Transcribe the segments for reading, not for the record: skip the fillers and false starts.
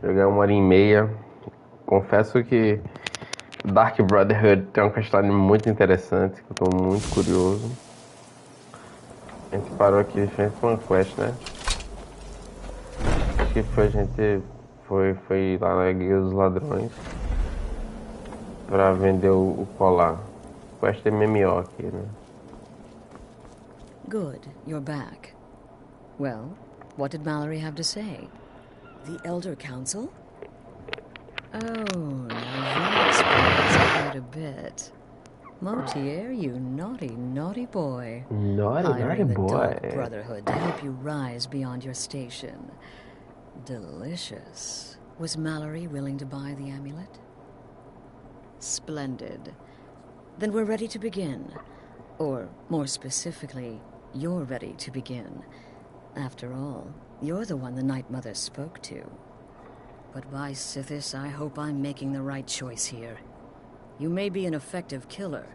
Joguei 1 hora e meia. Confesso que Dark Brotherhood tem uma questão muito interessante, que eu tô muito curioso. A gente parou aqui de frente com uma quest, né? Acho que foi a gente foi lá na Guia dos Ladrões pra vender o colar. Quest MMO aqui, né? Good, you're back. Well, what did Mallory have to say? The Elder Council? Oh, now that explains quite a bit. Motier, you naughty, naughty boy. Naughty Hiring the boy. Dark Brotherhood to help you rise beyond your station. Delicious. Was Mallory willing to buy the amulet? Splendid. Then we're ready to begin. Or, more specifically, you're ready to begin. After all, you're the one the Night Mother spoke to. But by Sithis, I hope I'm making the right choice here. You may be an effective killer,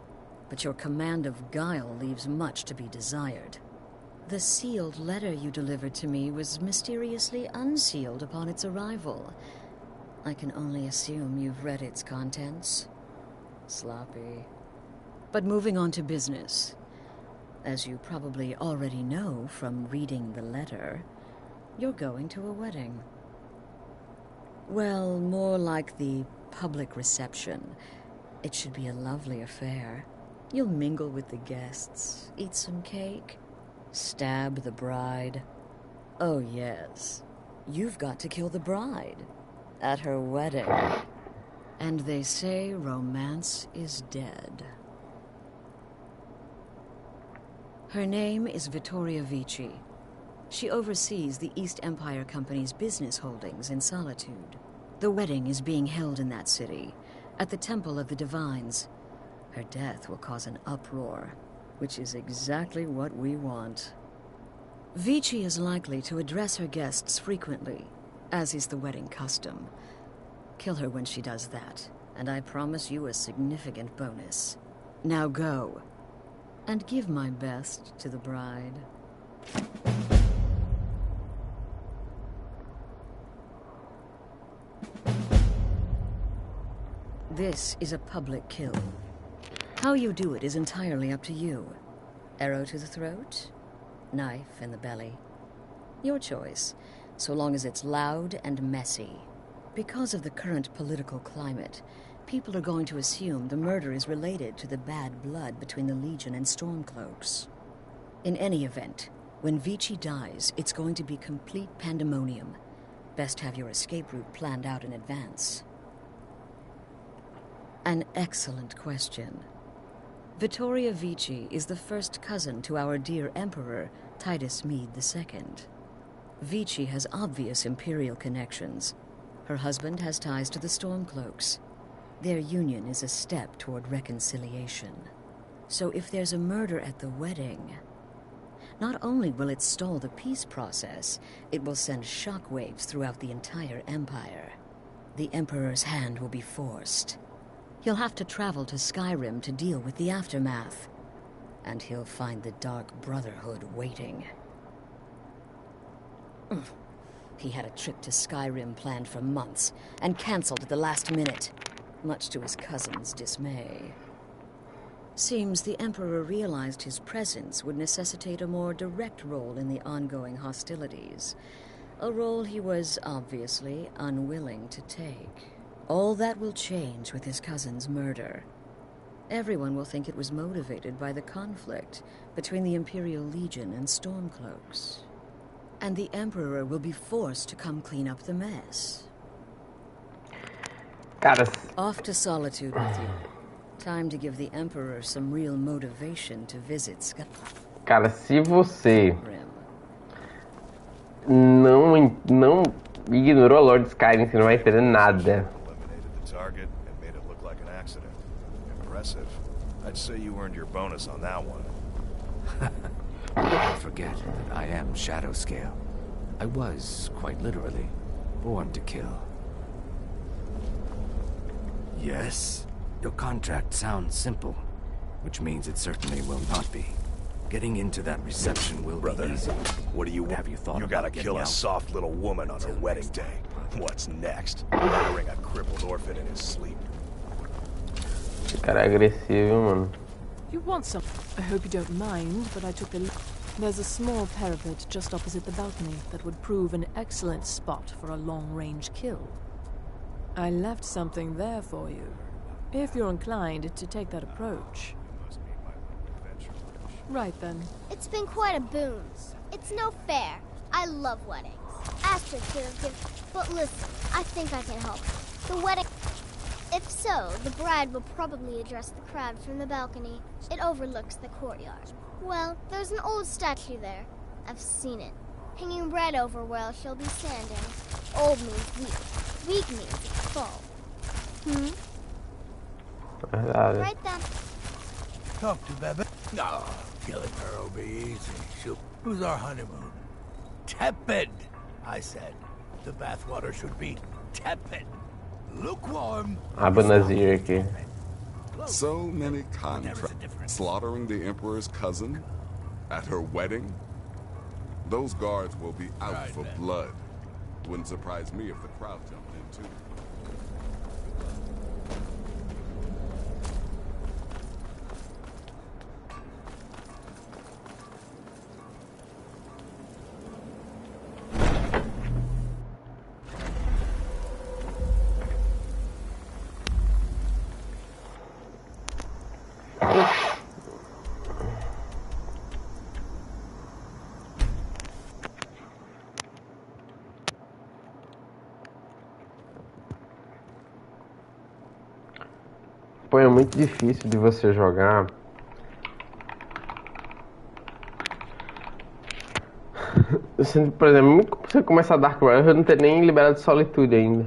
but your command of guile leaves much to be desired. The sealed letter you delivered to me was mysteriously unsealed upon its arrival. I can only assume you've read its contents. Sloppy. But moving on to business. As you probably already know from reading the letter, you're going to a wedding. Well, more like the public reception. It should be a lovely affair. You'll mingle with the guests, eat some cake, stab the bride. Oh yes, you've got to kill the bride at her wedding. And they say romance is dead. Her name is Vittoria Vici. She oversees the East Empire Company's business holdings in Solitude. The wedding is being held in that city, at the Temple of the Divines. Her death will cause an uproar, which is exactly what we want. Vici is likely to address her guests frequently, as is the wedding custom. Kill her when she does that, and I promise you a significant bonus. Now go. And give my best to the bride. This is a public kill. How you do it is entirely up to you. Arrow to the throat, knife in the belly. Your choice, so long as it's loud and messy. Because of the current political climate, people are going to assume the murder is related to the bad blood between the Legion and Stormcloaks. In any event, when Vici dies, it's going to be complete pandemonium. Best have your escape route planned out in advance. An excellent question. Vittoria Vici is the first cousin to our dear Emperor, Titus Mede II. Vici has obvious imperial connections. Her husband has ties to the Stormcloaks. Their union is a step toward reconciliation. So if there's a murder at the wedding, not only will it stall the peace process, it will send shockwaves throughout the entire empire. The Emperor's hand will be forced. He'll have to travel to Skyrim to deal with the aftermath. And he'll find the Dark Brotherhood waiting. He had a trip to Skyrim planned for months, and cancelled at the last minute, much to his cousin's dismay. Seems the Emperor realized his presence would necessitate a more direct role in the ongoing hostilities. A role he was obviously unwilling to take. All that will change with his cousin's murder. Everyone will think it was motivated by the conflict between the Imperial Legion and Stormcloaks. And the Emperor will be forced to come clean up the mess. Off to Solitude with you. Time to give the Emperor some real motivation to visit Skyrim. Cara, se você não ignorou a lore de Skyrim, você não vai entender nada. Target and made it look like an accident. Impressive. I'd say you earned your bonus on that one. Don't forget that I am Shadow Scale. I was, quite literally, born to kill. Yes, your contract sounds simple, which means it certainly will not be. Getting into that reception will Brother, be easy. what do you want? Have you thought You about gotta getting kill a out? soft little woman on her Until wedding next day. time. What's next? Murdering a crippled orphan in his sleep. Esse cara é agressivo, mano. You want some? I hope you don't mind, but I took a... There's a small parapet just opposite the balcony that would prove an excellent spot for a long-range kill. I left something there for you, if you're inclined to take that approach. Right then. It's been quite a boon. It's no fair. I love weddings. Astrid could have given... But listen, I think I can help. The wedding... If so, the bride will probably address the crowd from the balcony. It overlooks the courtyard. Well, there's an old statue there. I've seen it. Hanging right over where she'll be standing. Old means weak. Weak means it's full. Verdade. Right then. Talk to Bebe. No, killing her will be easy. It was our honeymoon. Tepid, I said. The bathwater should be tepid. Lukewarm. Abanazir aqui. So many contracts. Slaughtering the Emperor's cousin? At her wedding? Those guards will be out Right, for man. blood. Wouldn't surprise me if the crowd jumped in too. Pô, é muito difícil de você jogar. Eu sinto, por exemplo, muito que você começar Dark Rider, eu não tenho nem liberado solitude ainda.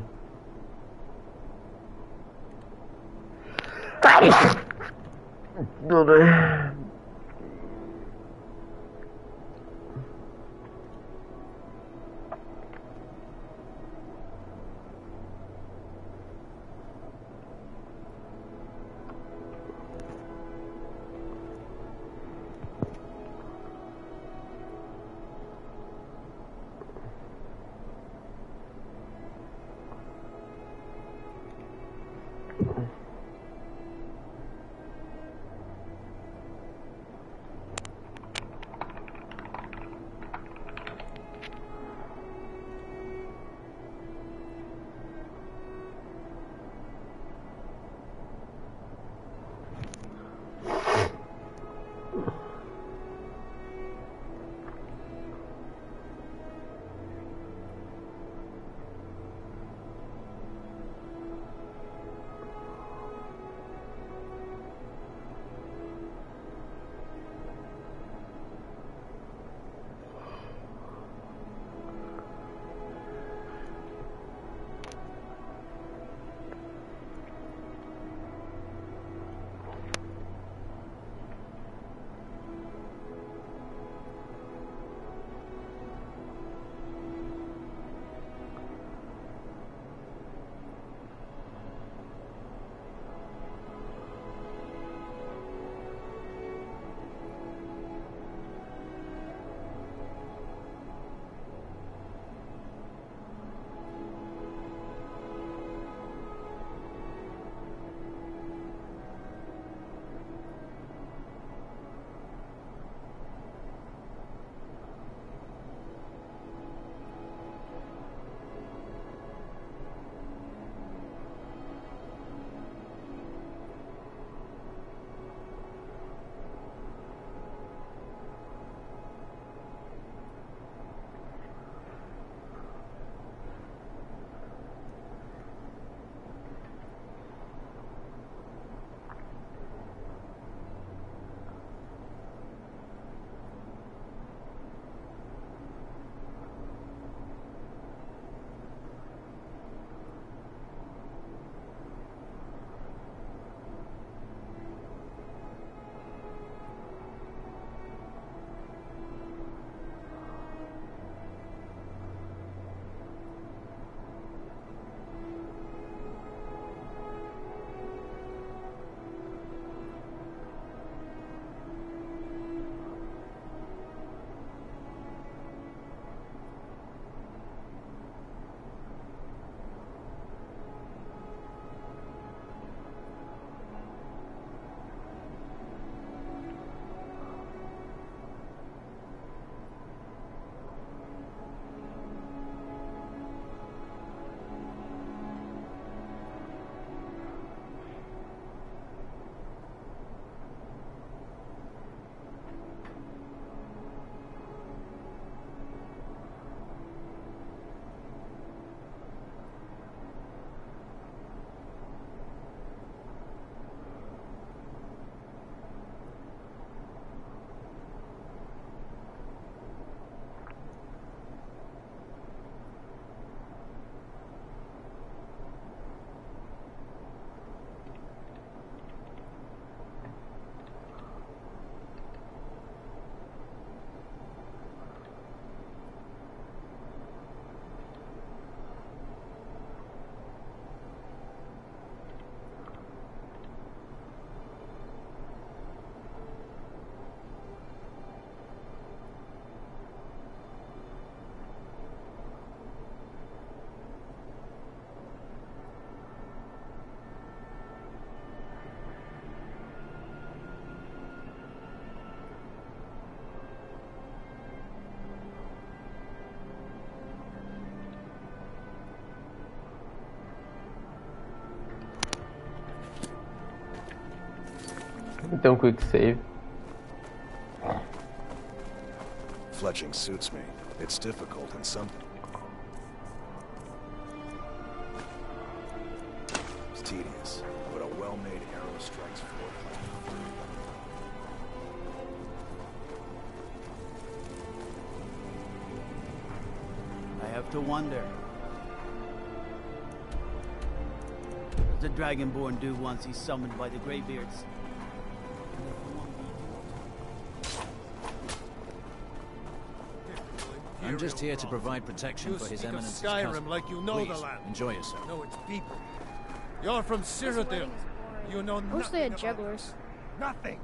tem um quick save. Fletching suits me. It's difficult and some... It's tedious, but a well-made arrow strikes forward. I have to wonder. What does the Dragonborn do once he's summoned by the Greybeards? I'm just here to provide protection for His Eminence's cousin. Like you know Please, the land. enjoy yourself. No, it's people. You're from Cyrodiil. You know nothing. I wish they had jugglers. Nothing.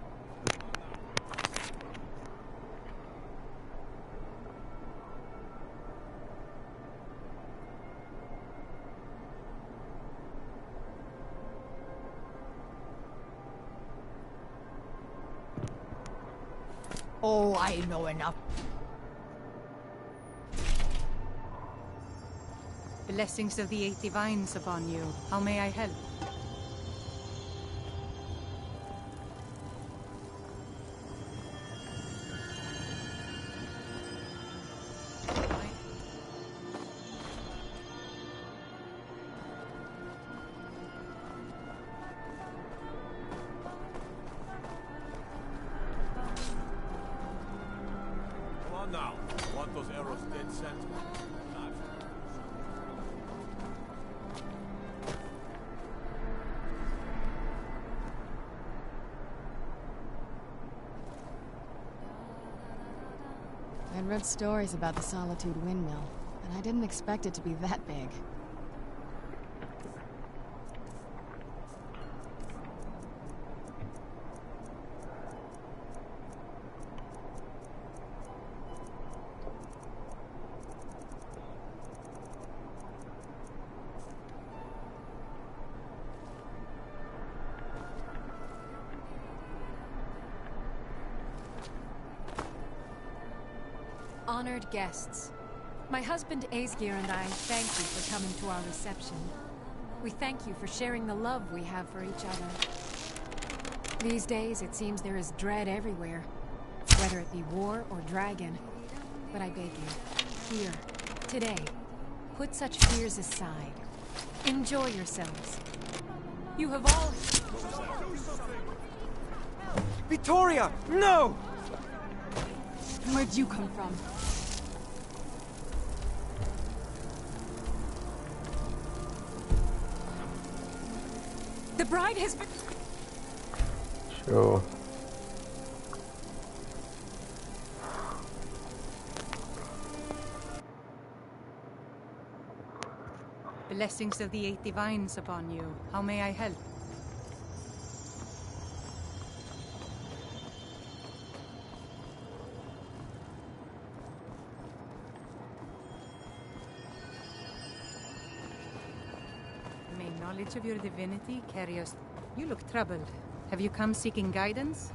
Oh, I know enough. Blessings of the Eight Divines upon you. How may I help? Come on now. I want those arrows dead center. I'd read stories about the Solitude Windmill, and I didn't expect it to be that big. Honored guests, my husband Aesgeir and I thank you for coming to our reception. We thank you for sharing the love we have for each other. These days, it seems there is dread everywhere, whether it be war or dragon. But I beg you, here, today, put such fears aside. Enjoy yourselves. You have all... Vittoria! No! Where'd you come from? The bride has been... Sure. Blessings of the Eight Divines upon you. How may I help? May knowledge of your divinity carry us. You look troubled. Have you come seeking guidance?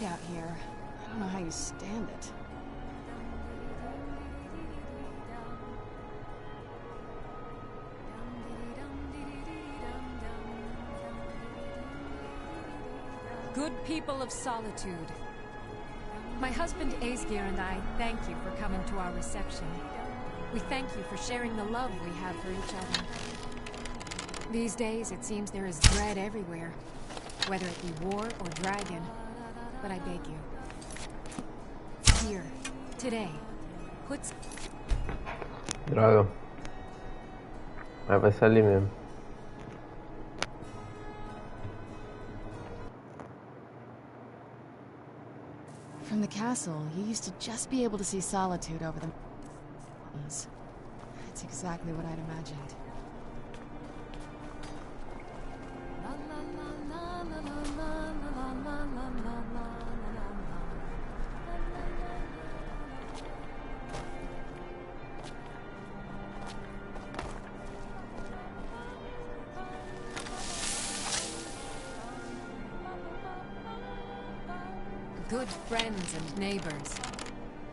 Out here. I don't know how you stand it. Good people of Solitude, my husband Aesgeir and I thank you for coming to our reception. We thank you for sharing the love we have for each other. These days, it seems there is dread everywhere, whether it be war or dragon. But I beg you, here, today, put... Droga. Mas vai ser ali mesmo. From the castle, you used to just be able to see Solitude over the mountains. It's exactly what I'd imagined. good friends and neighbors.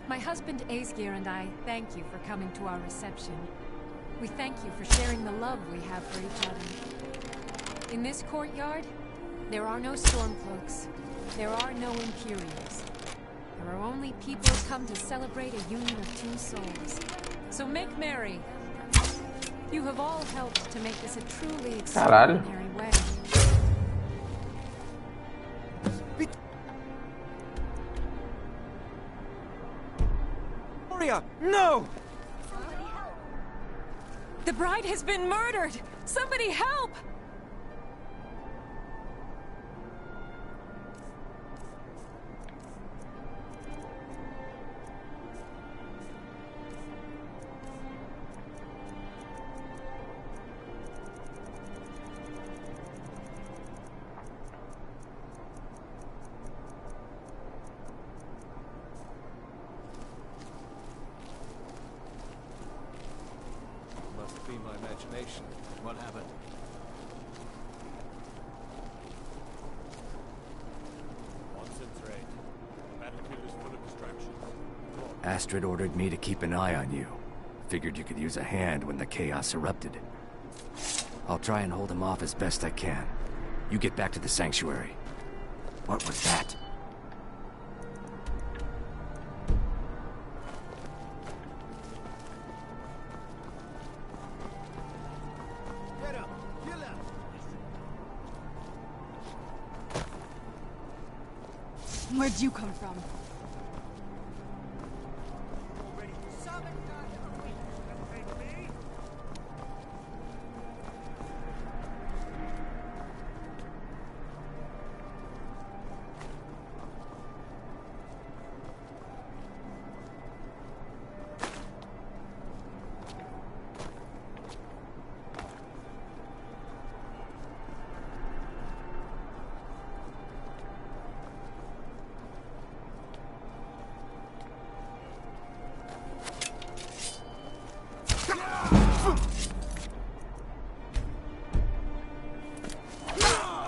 My husband Aesgeir and I thank you for coming to our reception. We thank you for sharing the love we have for each other. In this courtyard, there are no Stormcloaks. There are no Imperials. There are only people come to celebrate a union of two souls. So make merry. You have all helped to make this a truly extraordinary wedding. No! The bride has been murdered! Somebody help! Must be my imagination. What happened? Concentrate. Battlefield is full of distractions. Astrid ordered me to keep an eye on you. Figured you could use a hand when the chaos erupted. I'll try and hold him off as best I can. You get back to the sanctuary. What was that? Where'd you come from?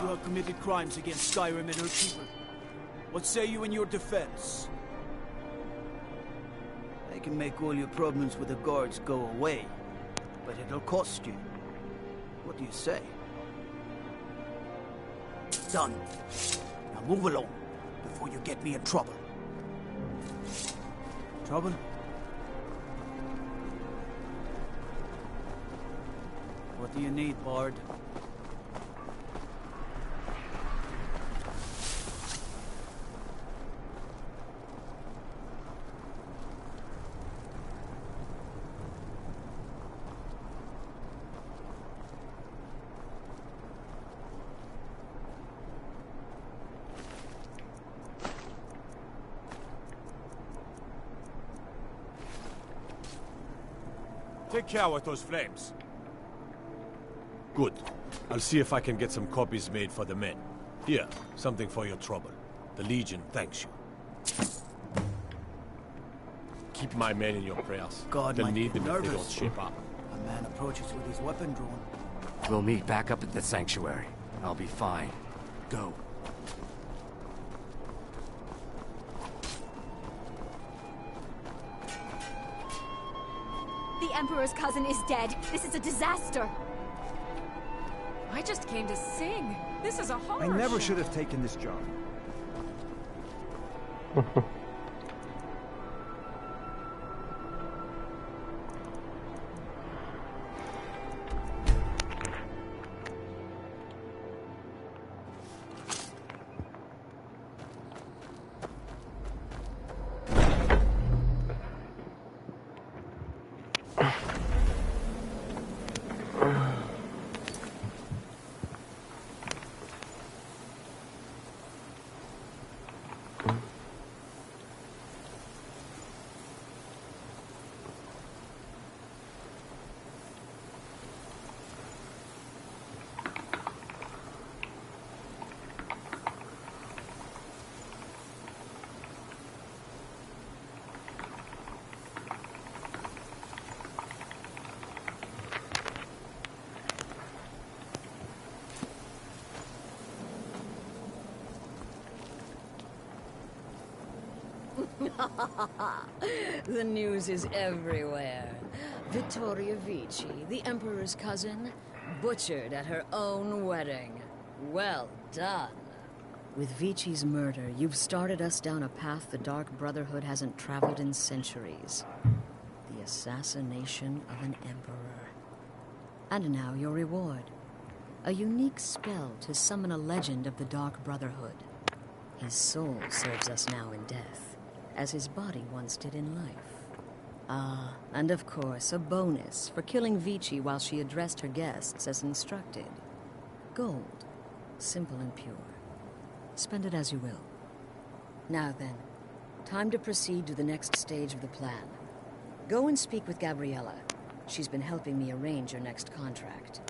You have committed crimes against Skyrim and her people. What say you in your defense? I can make all your problems with the guards go away, but it'll cost you. What do you say? Done. Now move along, before you get me in trouble. Trouble? What do you need, Bard? Take care with those flames. Good. I'll see if I can get some copies made for the men. Here, something for your trouble. The Legion thanks you. Keep my men in your prayers. God They'll might need get them if they don't nervous. shape up. A man approaches with his weapon drawn. We'll meet back up at the sanctuary. I'll be fine. Go. The Emperor's cousin is dead. This is a disaster. I just came to sing. This is a horror I never show. should have taken this job. The news is everywhere. Vittoria Vici, the Emperor's cousin, butchered at her own wedding. Well done. With Vici's murder, you've started us down a path the Dark Brotherhood hasn't traveled in centuries. The assassination of an emperor. And now your reward. A unique spell to summon a legend of the Dark Brotherhood. His soul serves us now in death, as his body once did in life. Ah, and of course, a bonus for killing Vici while she addressed her guests as instructed. Gold. Simple and pure. Spend it as you will. Now then, time to proceed to the next stage of the plan. Go and speak with Gabriella. She's been helping me arrange your next contract.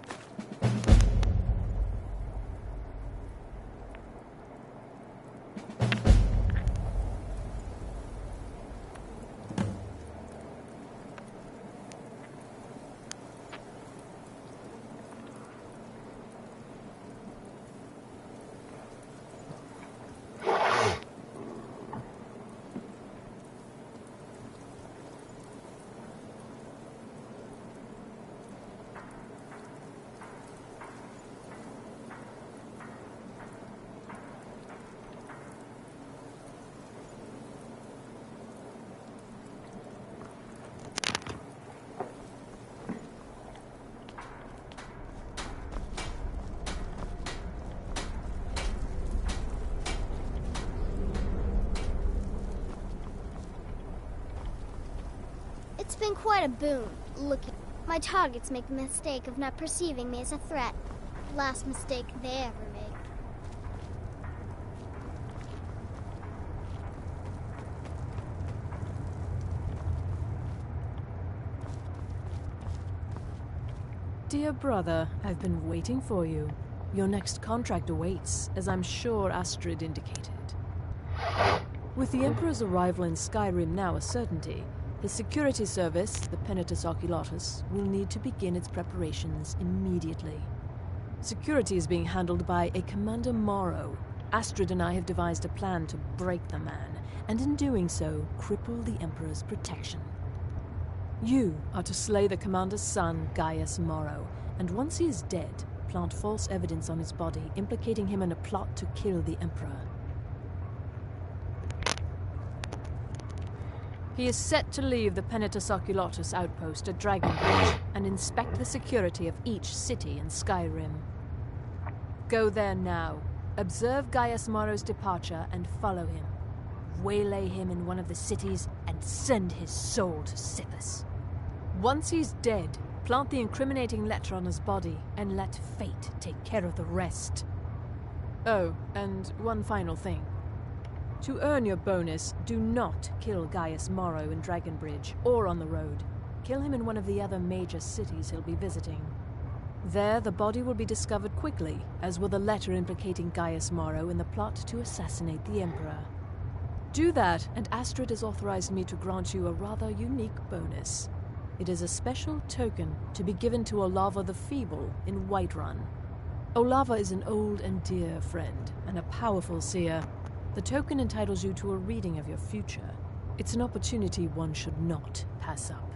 It's been quite a boon, looking. My targets make the mistake of not perceiving me as a threat. Last mistake they ever make. Dear brother, I've been waiting for you. Your next contract awaits, as I'm sure Astrid indicated. With the Emperor's arrival in Skyrim now a certainty, his security service, the Penitus Oculatus, will need to begin its preparations immediately. Security is being handled by a Commander Morrow. Astrid and I have devised a plan to break the man, and in doing so, cripple the Emperor's protection. You are to slay the Commander's son, Gaius Morrow, and once he is dead, plant false evidence on his body, implicating him in a plot to kill the Emperor. He is set to leave the Penitus Oculatus outpost at Dragonbridge and inspect the security of each city in Skyrim. Go there now, observe Gaius Morrow's departure and follow him. Waylay him in one of the cities and send his soul to Sithis. Once he's dead, plant the incriminating letter on his body and let fate take care of the rest. Oh, and one final thing. To earn your bonus, do not kill Gaius Morrow in Dragonbridge or on the road. Kill him in one of the other major cities he'll be visiting. There, the body will be discovered quickly, as will the letter implicating Gaius Morrow in the plot to assassinate the Emperor. Do that, and Astrid has authorized me to grant you a rather unique bonus. It is a special token to be given to Olava the Feeble in Whiterun. Olava is an old and dear friend, and a powerful seer. The token entitles you to a reading of your future. It's an opportunity one should not pass up.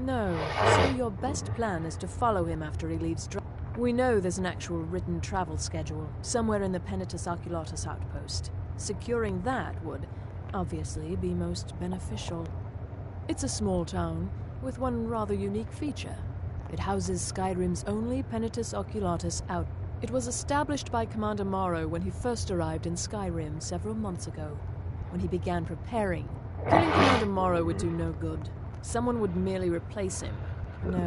No, so your best plan is to follow him after he leaves. We know there's an actual written travel schedule, somewhere in the Penitus Oculatus outpost. Securing that would, obviously, be most beneficial. It's a small town, with one rather unique feature. It houses Skyrim's only Penitus Oculatus outpost. It was established by Commander Morrow when he first arrived in Skyrim several months ago, when he began preparing. Killing Commander Morrow would do no good. Someone would merely replace him. No,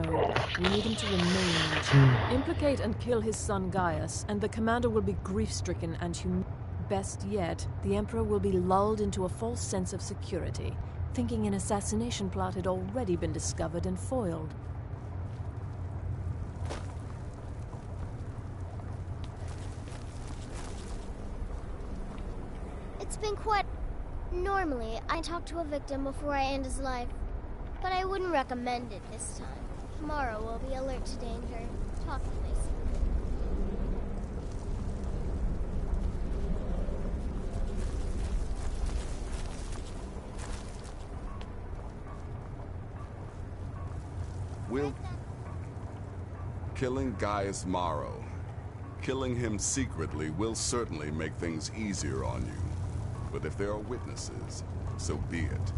we need him to remain. Implicate and kill his son Gaius, and the commander will be grief-stricken and best yet, the Emperor will be lulled into a false sense of security, thinking an assassination plot had already been discovered and foiled. It's been quite... Normally, I talk to a victim before I end his life, but I wouldn't recommend it this time. Tomorrow will be alert to danger. Talk to me soon. We'll... Killing Gaius Maro. Killing him secretly will certainly make things easier on you. But if there are witnesses, so be it.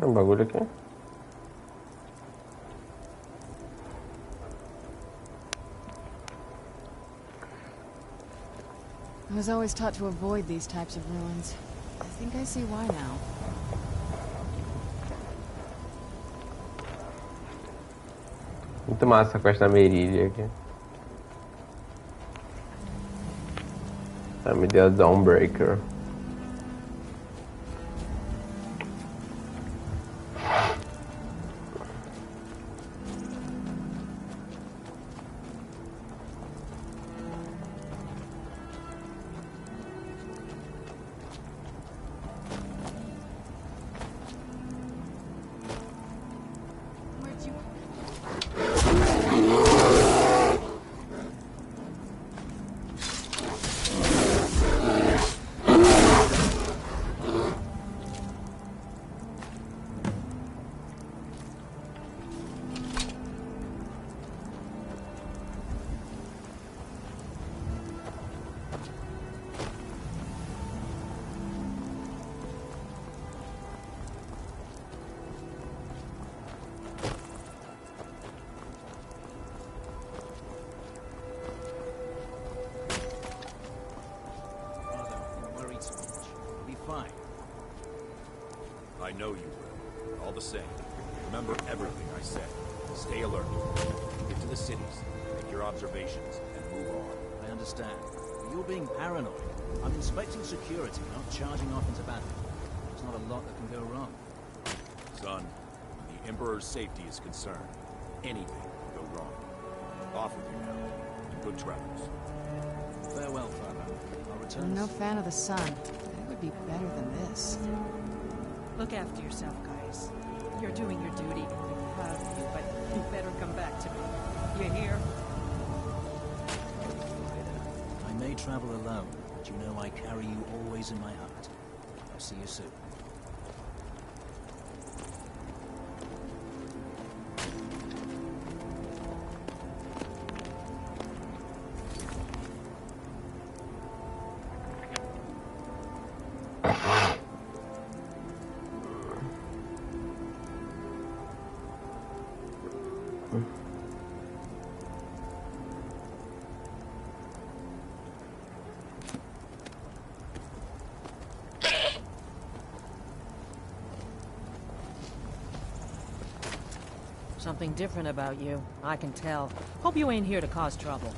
Um bagulho aqui. I was always taught to avoid these types of ruins. I think I see why now. Muito massa a quest da Meridia aqui. Tá, me deu a Dawnbreaker. I know you will. All the same, remember everything I said. Stay alert. Get to the cities, make your observations, and move on. I understand. But you're being paranoid. I'm inspecting security, not charging off into battle. There's not a lot that can go wrong. Son, when the Emperor's safety is concerned, anything can go wrong. Off with you now, and good travels. Farewell, Father. I'll return. I'm no fan of the sun. It would be better than this. Look after yourself, guys. nice. You're doing your duty. I'm proud of you, but you better come back to me. You hear? I may travel alone, but you know I carry you always in my heart. I'll see you soon. Something different about you. I can tell. Hope you ain't here to cause trouble.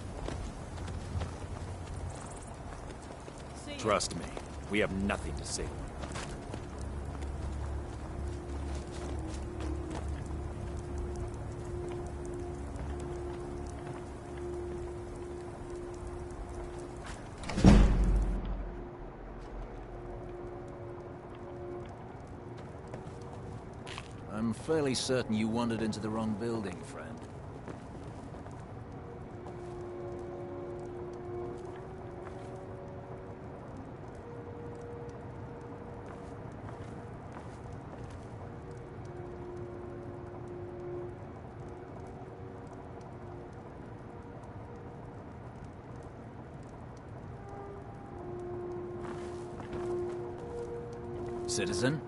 Trust me, we have nothing to say. I'm fairly certain you wandered into the wrong building, friend. Citizen?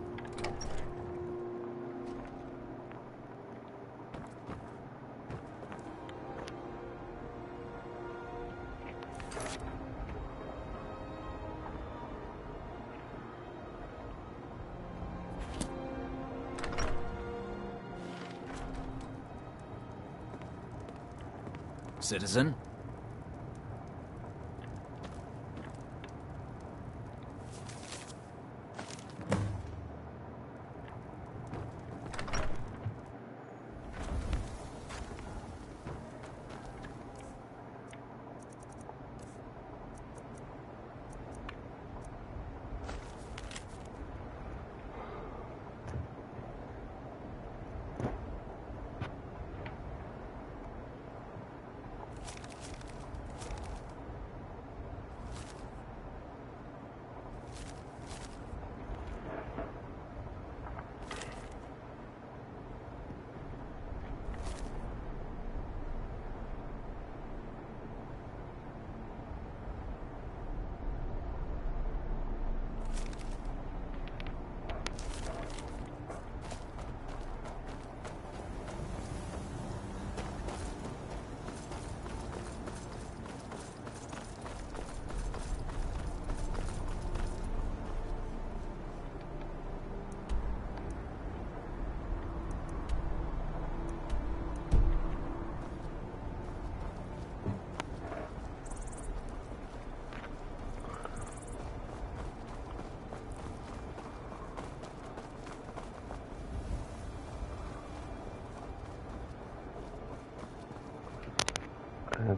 Citizen?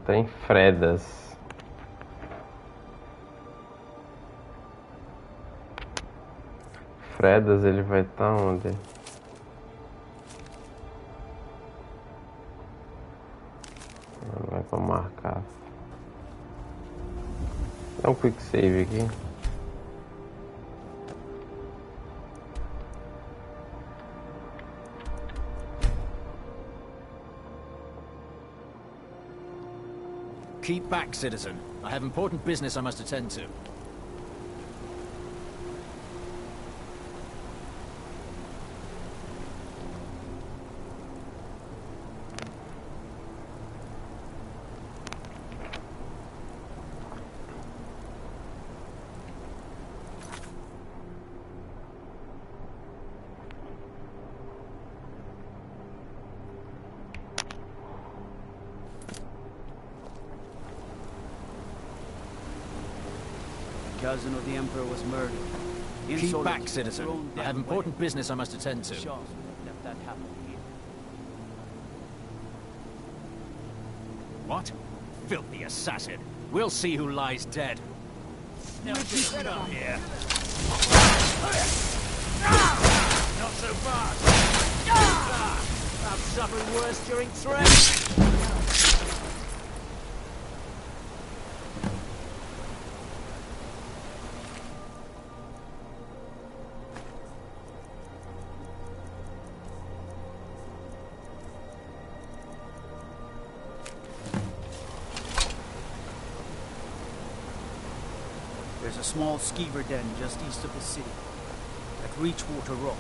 Tem Fredas. Fredas, ele vai estar onde? Não vai pra marcar. Dá um quick save aqui. Keep back, citizen. I have important business I must attend to. Cousin of the Emperor was murdered. Keep back, citizen. I have important business I must attend to. Let that happen here. What? Filthy assassin. We'll see who lies dead. Now get out here. Not so fast! I've suffered worse during training! There's a small skeever den just east of the city, at Reachwater Rock.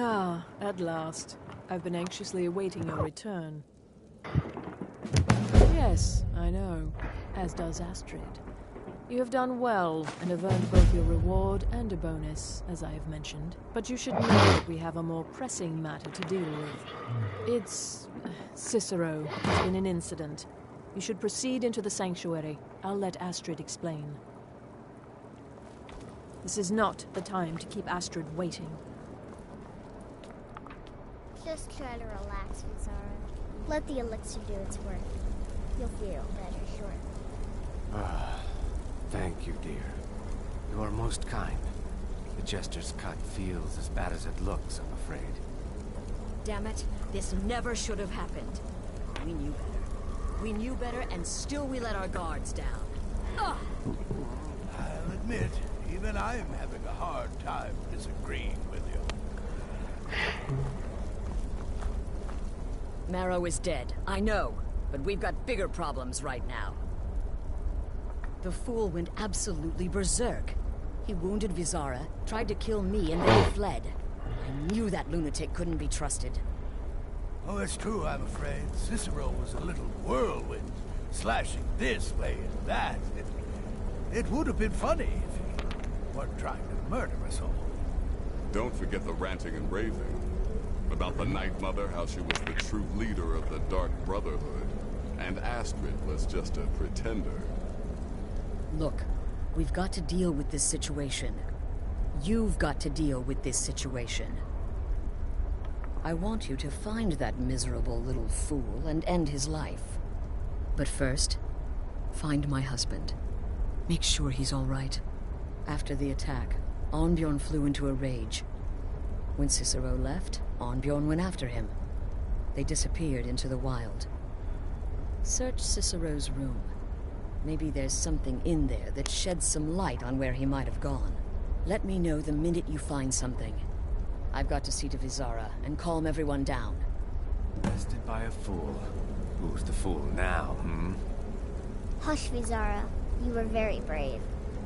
Ah, at last. I've been anxiously awaiting your return. Yes, I know. As does Astrid. You have done well, and have earned both your reward and a bonus, as I have mentioned. But you should know that we have a more pressing matter to deal with. It's... Cicero. There's been an incident. You should proceed into the sanctuary. I'll let Astrid explain. This is not the time to keep Astrid waiting. Just try to relax, Vizara. Let the elixir do its work. You'll feel better shortly. Thank you, dear. You are most kind. The Jester's cut feels as bad as it looks, I'm afraid. Damn it, this never should have happened. We knew better. We knew better, and still we let our guards down. Ugh! I'll admit, even I'm having a hard time disagreeing with you. Marrow is dead, I know, but we've got bigger problems right now. The fool went absolutely berserk. He wounded Vizara, tried to kill me, and then he fled. I knew that lunatic couldn't be trusted. Oh, it's true, I'm afraid. Cicero was a little whirlwind, slashing this way and that. It would have been funny if he weren't trying to murder us all. Don't forget the ranting and raving. About the Night Mother, how she was the true leader of the Dark Brotherhood, and Astrid was just a pretender. Look, we've got to deal with this situation. You've got to deal with this situation. I want you to find that miserable little fool and end his life. But first, find my husband. Make sure he's all right. After the attack, Arnbjorn flew into a rage. When Cicero left, Arnbjorn went after him. They disappeared into the wild. Search Cicero's room. Maybe there's something in there that sheds some light on where he might have gone. Let me know the minute you find something. I've got to see to Vizara and calm everyone down. Bested by a fool. Who's the fool now, Hush, Vizara. You were very brave.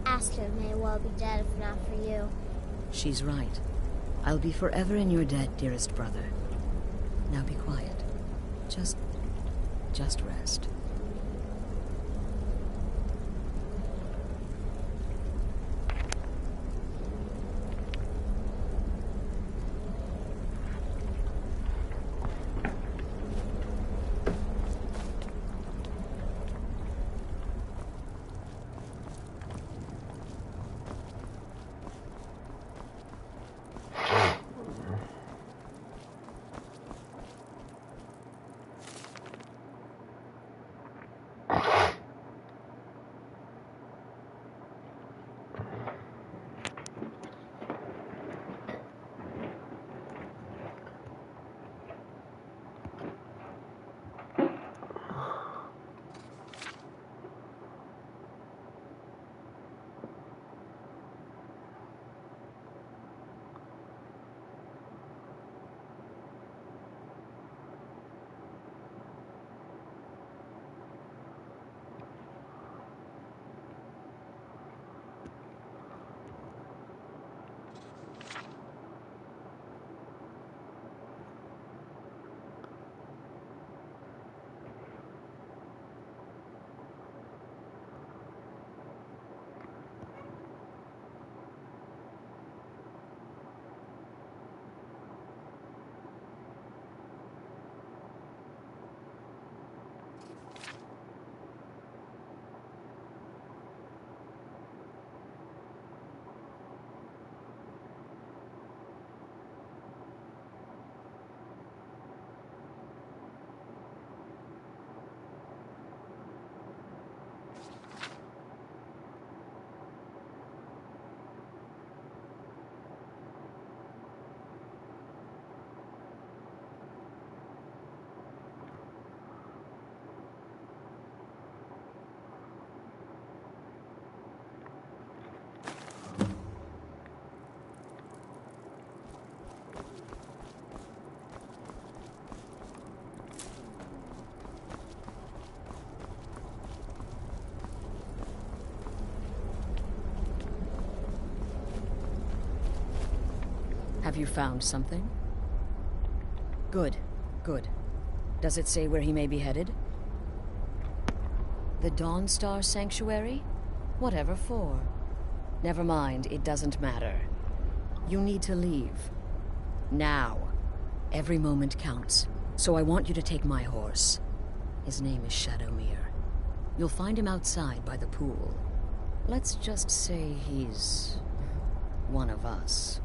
Astrid may well be dead if not for you. She's right. I'll be forever in your debt, dearest brother. Now be quiet. Just rest. you found something? Good, good. Does it say where he may be headed? The Dawnstar Sanctuary? Whatever for. Never mind, it doesn't matter. You need to leave. Now. Every moment counts, so I want you to take my horse. His name is Shadowmere. You'll find him outside by the pool. Let's just say he's one of us.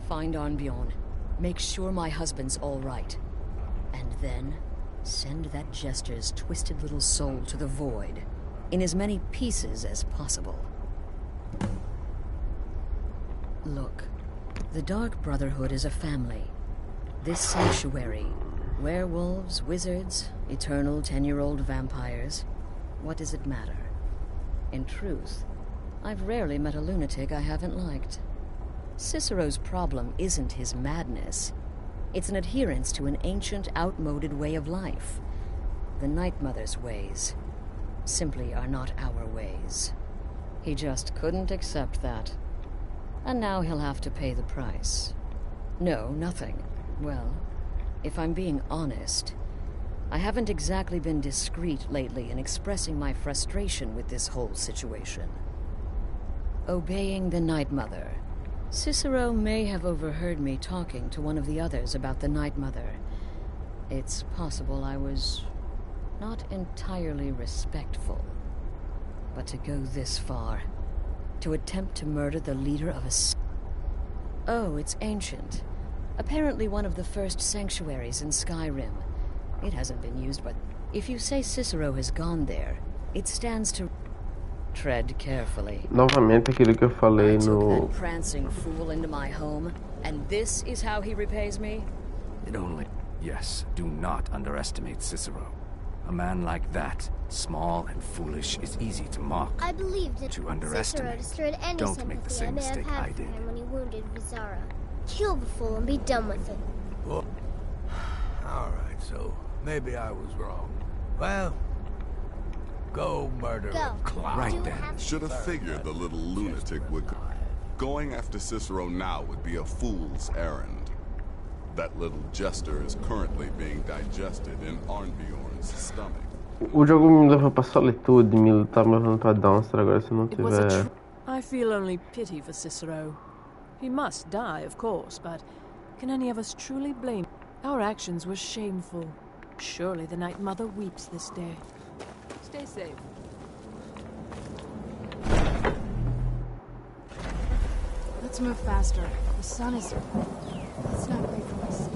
Find Arnbjorn. Make sure my husband's all right. And then send that jester's twisted little soul to the void, in as many pieces as possible. Look, the Dark Brotherhood is a family. This sanctuary, werewolves, wizards, eternal 10-year-old vampires, what does it matter? In truth, I've rarely met a lunatic I haven't liked. Cicero's problem isn't his madness. It's an adherence to an ancient, outmoded way of life. The Night Mother's ways simply are not our ways. He just couldn't accept that. And now he'll have to pay the price. No, nothing. Well, if I'm being honest, I haven't exactly been discreet lately in expressing my frustration with this whole situation. Obeying the Night Mother. Cicero may have overheard me talking to one of the others about the Night Mother. It's possible I was not entirely respectful. But to go this far, to attempt to murder the leader of a... Oh, it's ancient. Apparently one of the first sanctuaries in Skyrim. It hasn't been used, but if you say Cicero has gone there, it stands to... Tread carefully. Novamente aquilo que eu falei I took no... that prancing fool into my home, and this is how he repays me? It only... Yes, do not underestimate Cicero. A man like that, small and foolish, is easy to mock. I believed in To underestimate. Cicero destroyed any Don't make the sympathy I same may have mistake had I for did. him when he wounded Vizara. Kill the fool and be done with it. Well, all right, so maybe I was wrong. Well, go murder Go. a clown. Right then. Should have figured the little lunatic would... Going after Cicero now would be a fool's errand. That little jester is currently being digested in Arnbjorn's stomach. O jogo me levou pra solitude, me tá me levando pra Dawnstar agora se não It was a tiver... I feel only pity for Cicero. He must die, of course, but can any of us truly blame? Our actions were shameful. Surely the Night Mother weeps this day. Stay safe. Let's move faster. The sun is... It's not great for us.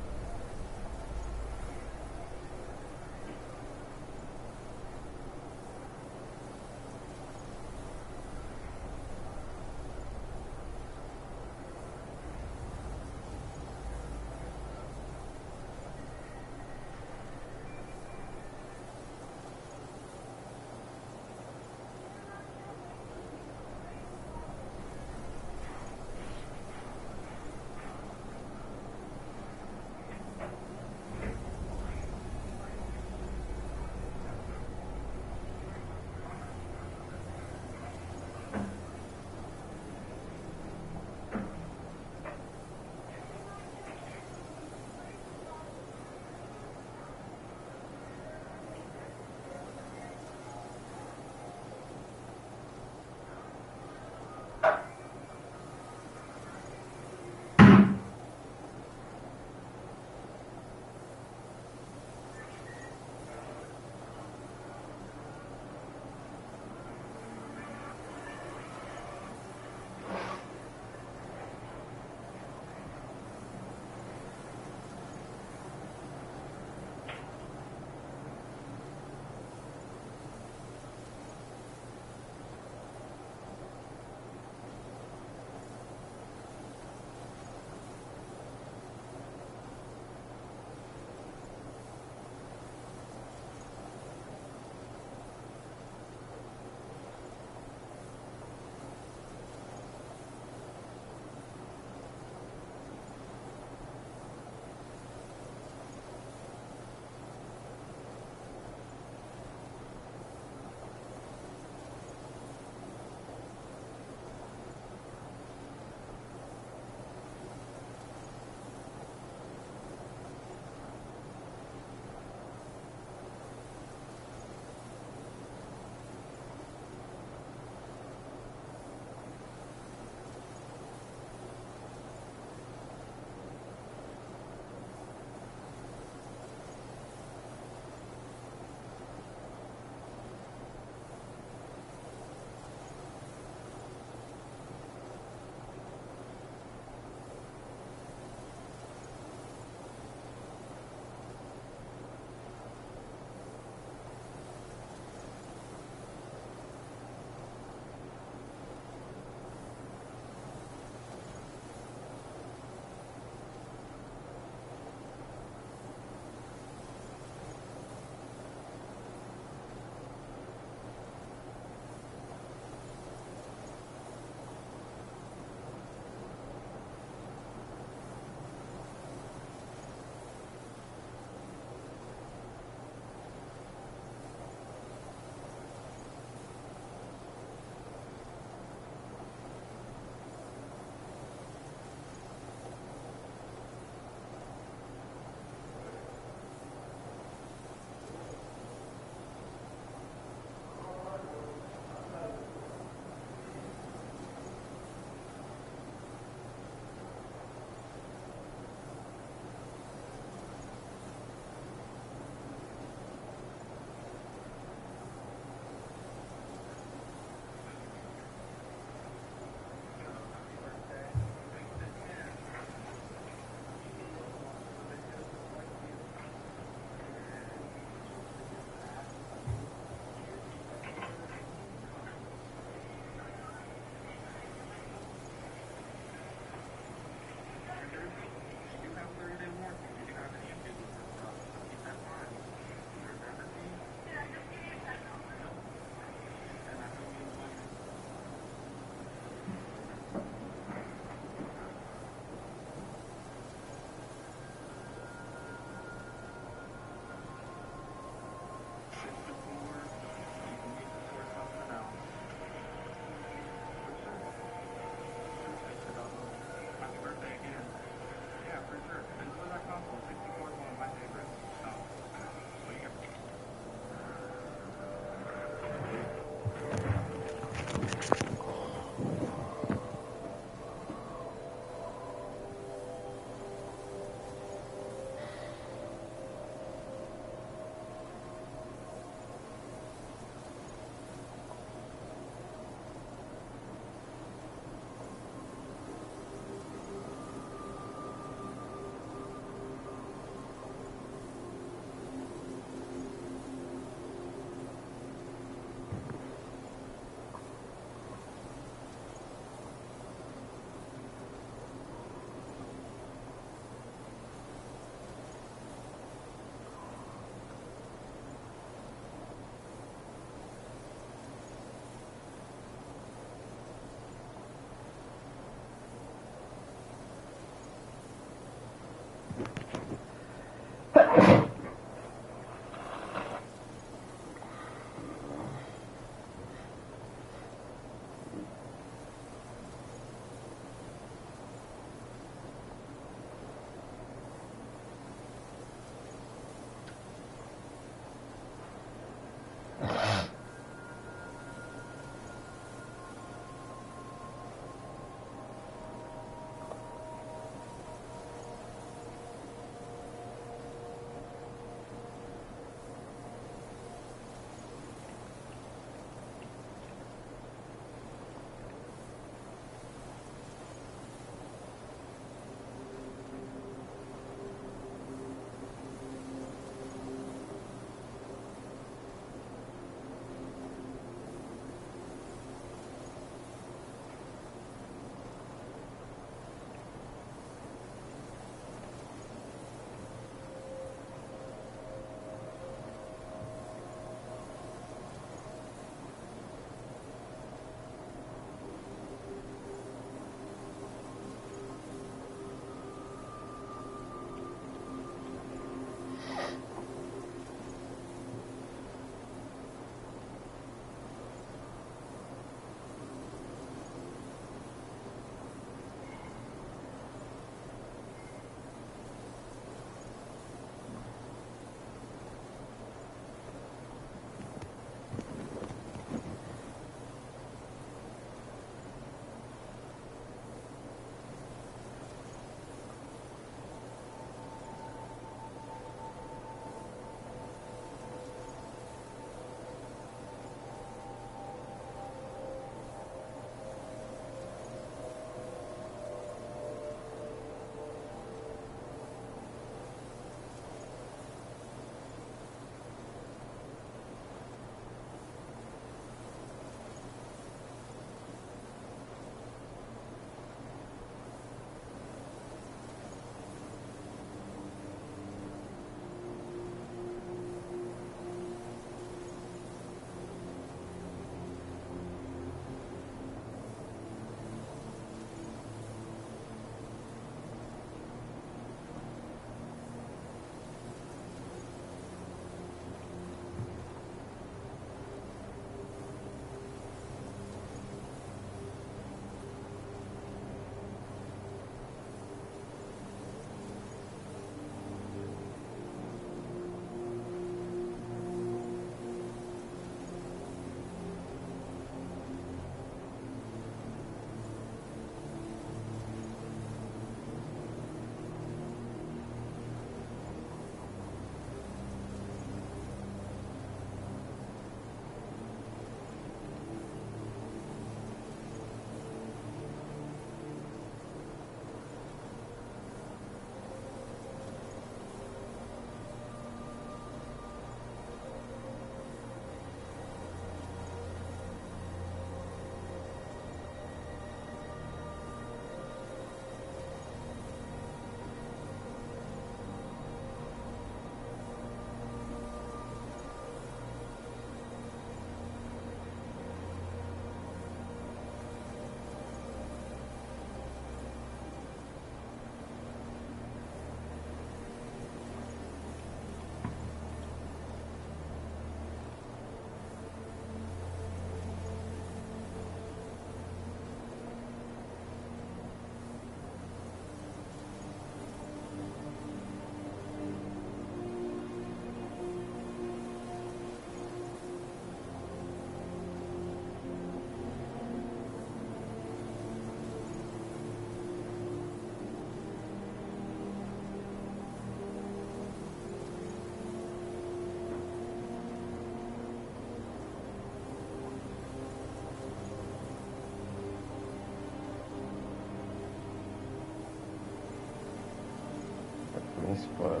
spoiler.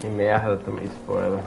Que merda, tomei spoiler.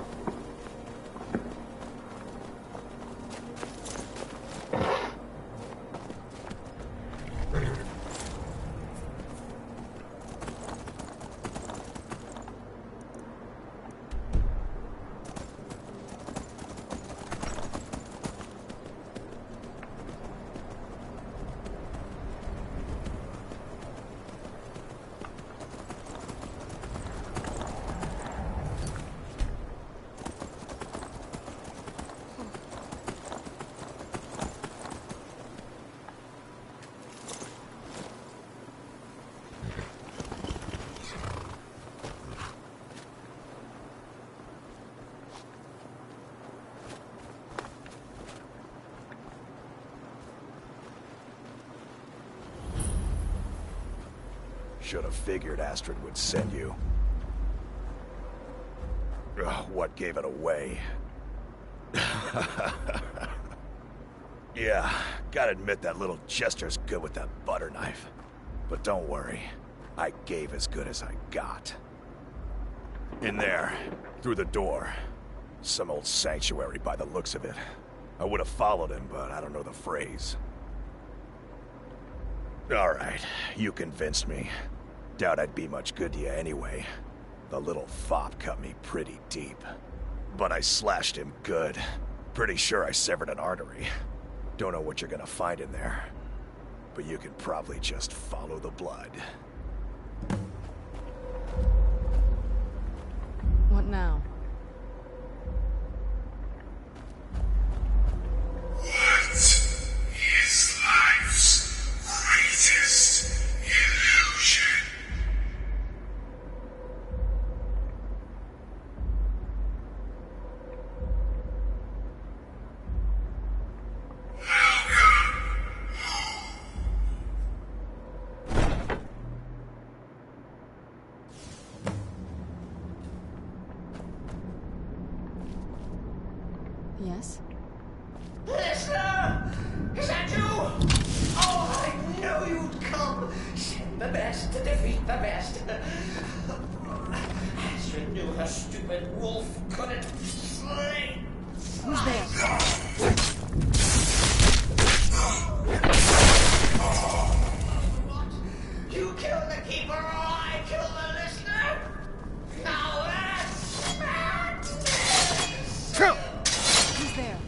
Should have figured Astrid would send you. Ugh, what gave it away? Yeah, gotta admit that little Jester's good with that butter knife. But don't worry, I gave as good as I got. In there, through the door. Some old sanctuary by the looks of it. I would have followed him, but I don't know the phrase. Alright, you convinced me. Doubt I'd be much good to you anyway. The little fop cut me pretty deep. But I slashed him good. Pretty sure I severed an artery. Don't know what you're gonna find in there. But you can probably just follow the blood. What now? What is life's greatest illusion? Yes? Listener! Is that you? Oh, I knew you'd come! Send the best to defeat the best. Astrid knew her stupid wolf couldn't slay. Who's there? What? You killed the keeper or I killed the listener? Now that's madness! Who's there?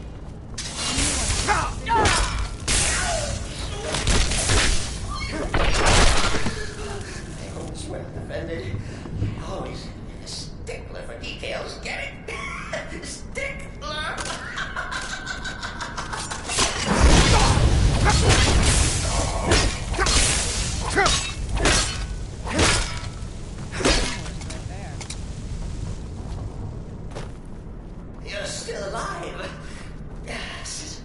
Things well defended. Always a stickler for details. Get it? Stickler! You're still alive.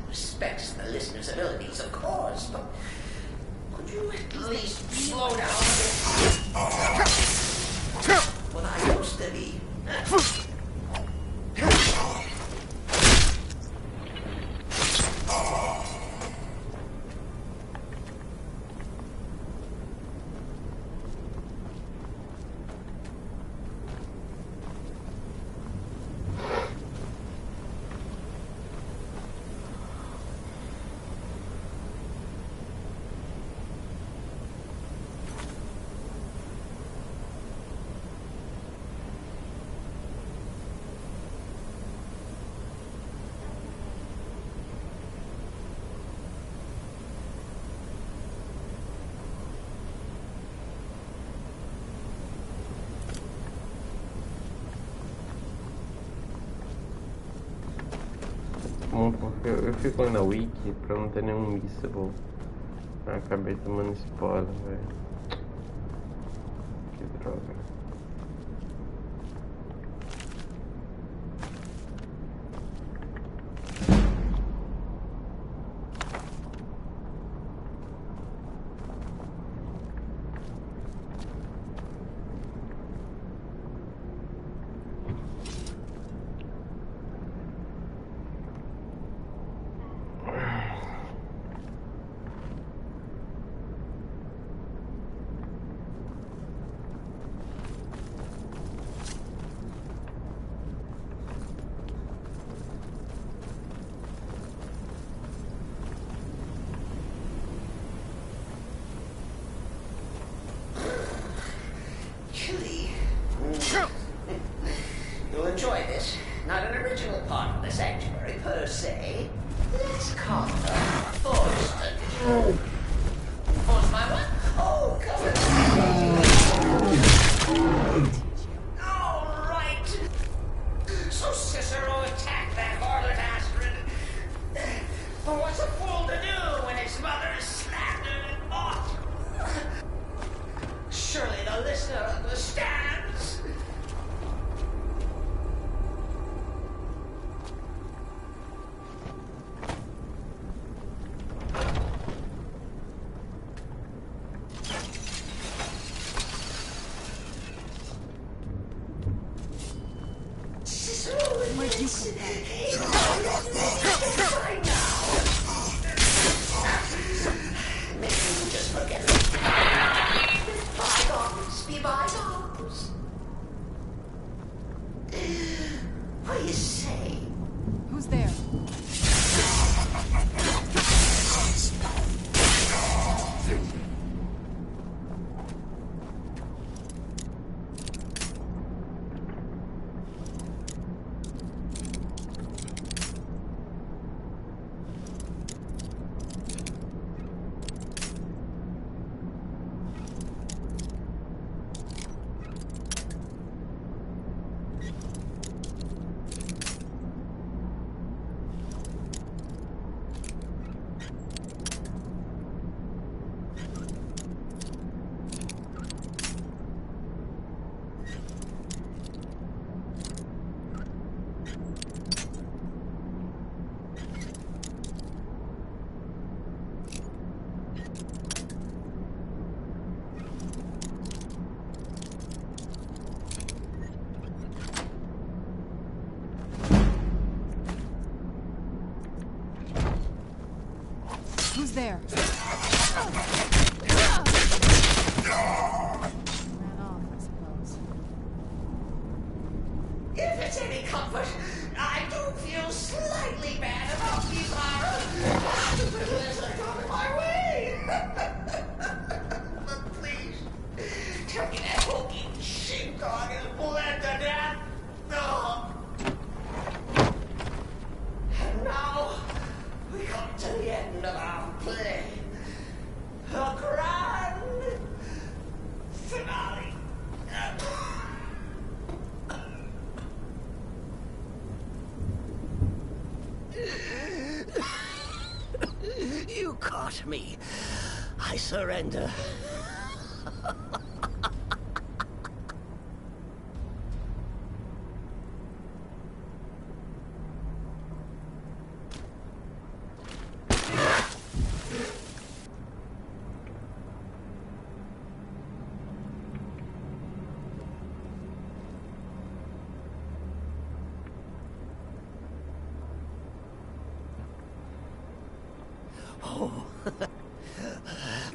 Respects the listener's abilities, of course, but could you at least slow down a bit? Eu fico lendo a wiki pra não ter nenhum missable. Eu acabei tomando spoiler, velho. Que droga. You'll enjoy this. Not an original part of the sanctuary per se. Let's call it forced. Forced by what? Oh, come on. All right. So Cicero attacked that harlot Astrid. But what's a fool to do when his mother is slandered and mocked? Surely the listener understands. Where'd you come from? Maybe you just forget it. Bygones be bygones. What do you say? Who's there? Who's there? Ran off, I suppose. If it's any comfort, I do feel slightly bad about these As I got in my way. But please, tell me that hokey sheepdog is bled to death. Oh. And now, we come to the end of our play. A grand finale. You caught me. I surrender. Oh,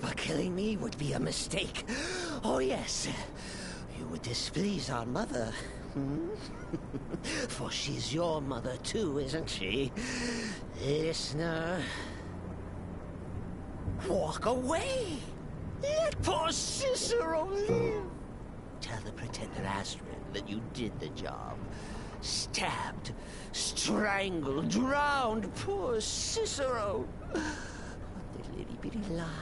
but killing me would be a mistake. Oh, yes. You would displease our mother. Hmm? For she's your mother too, isn't she? Listener. Walk away. Let poor Cicero live. Tell the pretender Astrid that you did the job. Stabbed, strangled, drowned poor Cicero. What the little bitty lie.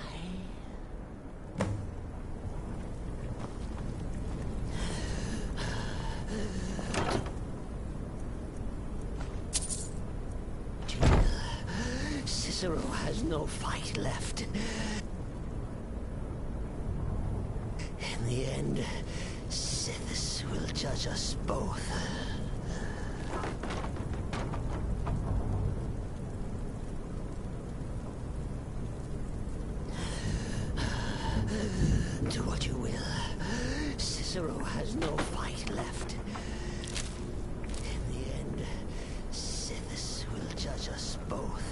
has no fight left. In the end, Sithis will judge us both. Do what you will. Cicero has no fight left. In the end, Sithis will judge us both.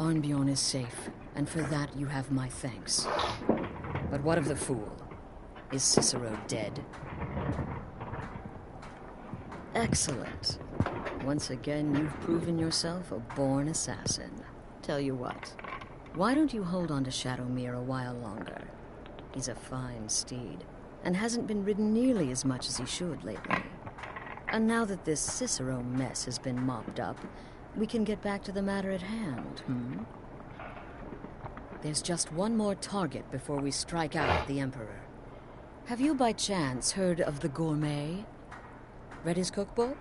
Arnbjorn is safe, and for that you have my thanks. But what of the fool? Is Cicero dead? Excellent. Once again, you've proven yourself a born assassin. Tell you what, why don't you hold on to Shadowmere a while longer? He's a fine steed, and hasn't been ridden nearly as much as he should lately. And now that this Cicero mess has been mopped up, we can get back to the matter at hand, There's just one more target before we strike out at the Emperor. Have you by chance heard of the Gourmet? Read his cookbook?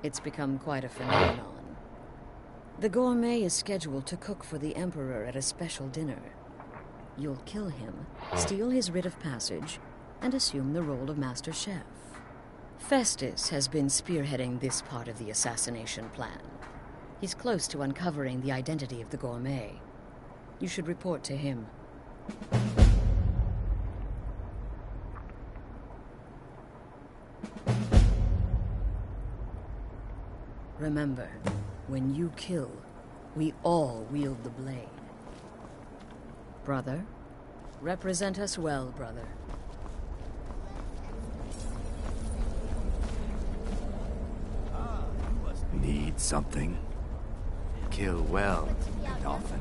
It's become quite a phenomenon. The Gourmet is scheduled to cook for the Emperor at a special dinner. You'll kill him, steal his writ of passage, and assume the role of Master Chef. Festus has been spearheading this part of the assassination plan. He's close to uncovering the identity of the Gourmet. You should report to him. Remember, when you kill, we all wield the blade. Brother, represent us well, brother. Need something? Kill well and often.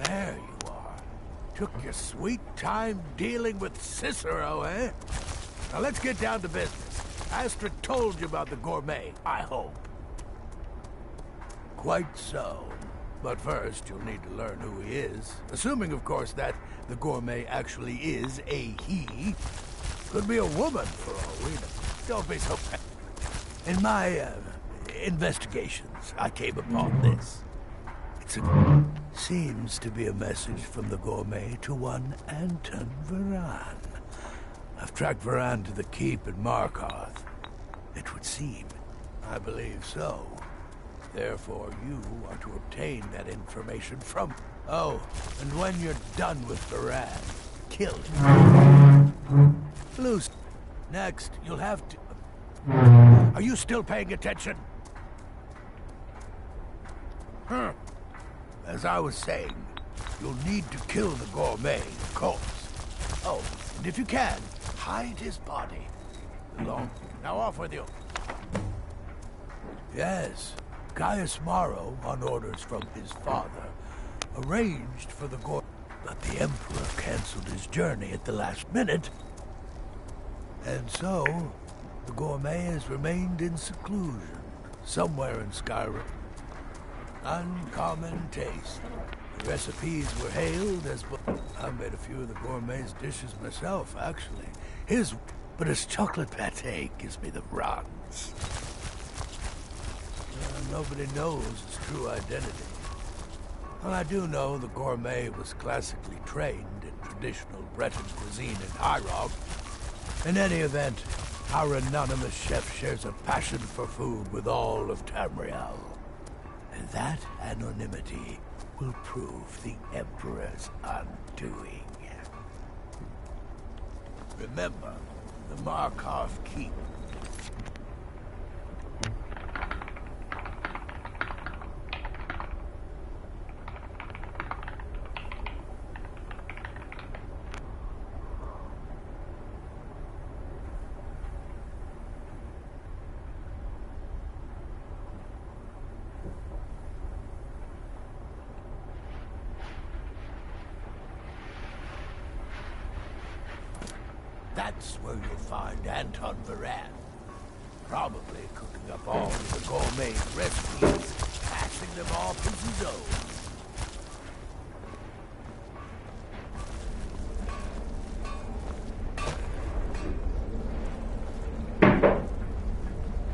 There you are. Took your sweet time dealing with Cicero, eh? Now let's get down to business. Astrid told you about the gourmet, I hope. Quite so. But first, you'll need to learn who he is. Assuming, of course, that the gourmet actually is a he. Could be a woman, for all we know. Don't be so... In my, investigations, I came upon this. Seems to be a message from the gourmet to one Anton Varan. I've tracked Varan to the keep in Markarth. It would seem. I believe so. Therefore, you are to obtain that information from... Oh, and when you're done with Varan, kill him. Loose. Next, you'll have to... Are you still paying attention? Huh. As I was saying, you'll need to kill the gourmet, of course. Oh, and if you can, hide his body. Now off with you. Yes, Gaius Maro, on orders from his father, arranged for the gourmet, but the Emperor cancelled his journey at the last minute. And so, the gourmet has remained in seclusion, somewhere in Skyrim. Uncommon taste. The recipes were hailed as... I made a few of the gourmet's dishes myself, actually. But his chocolate pate gives me the runs. Nobody knows his true identity. Well, I do know the gourmet was classically trained in traditional Breton cuisine in Hyrog. In any event, our anonymous chef shares a passion for food with all of Tamriel. And that anonymity will prove the Emperor's undoing. Remember, the Markarth Keep. That's where you'll find Anton Varan. Probably cooking up all of the gourmet's recipes, passing them off as his own.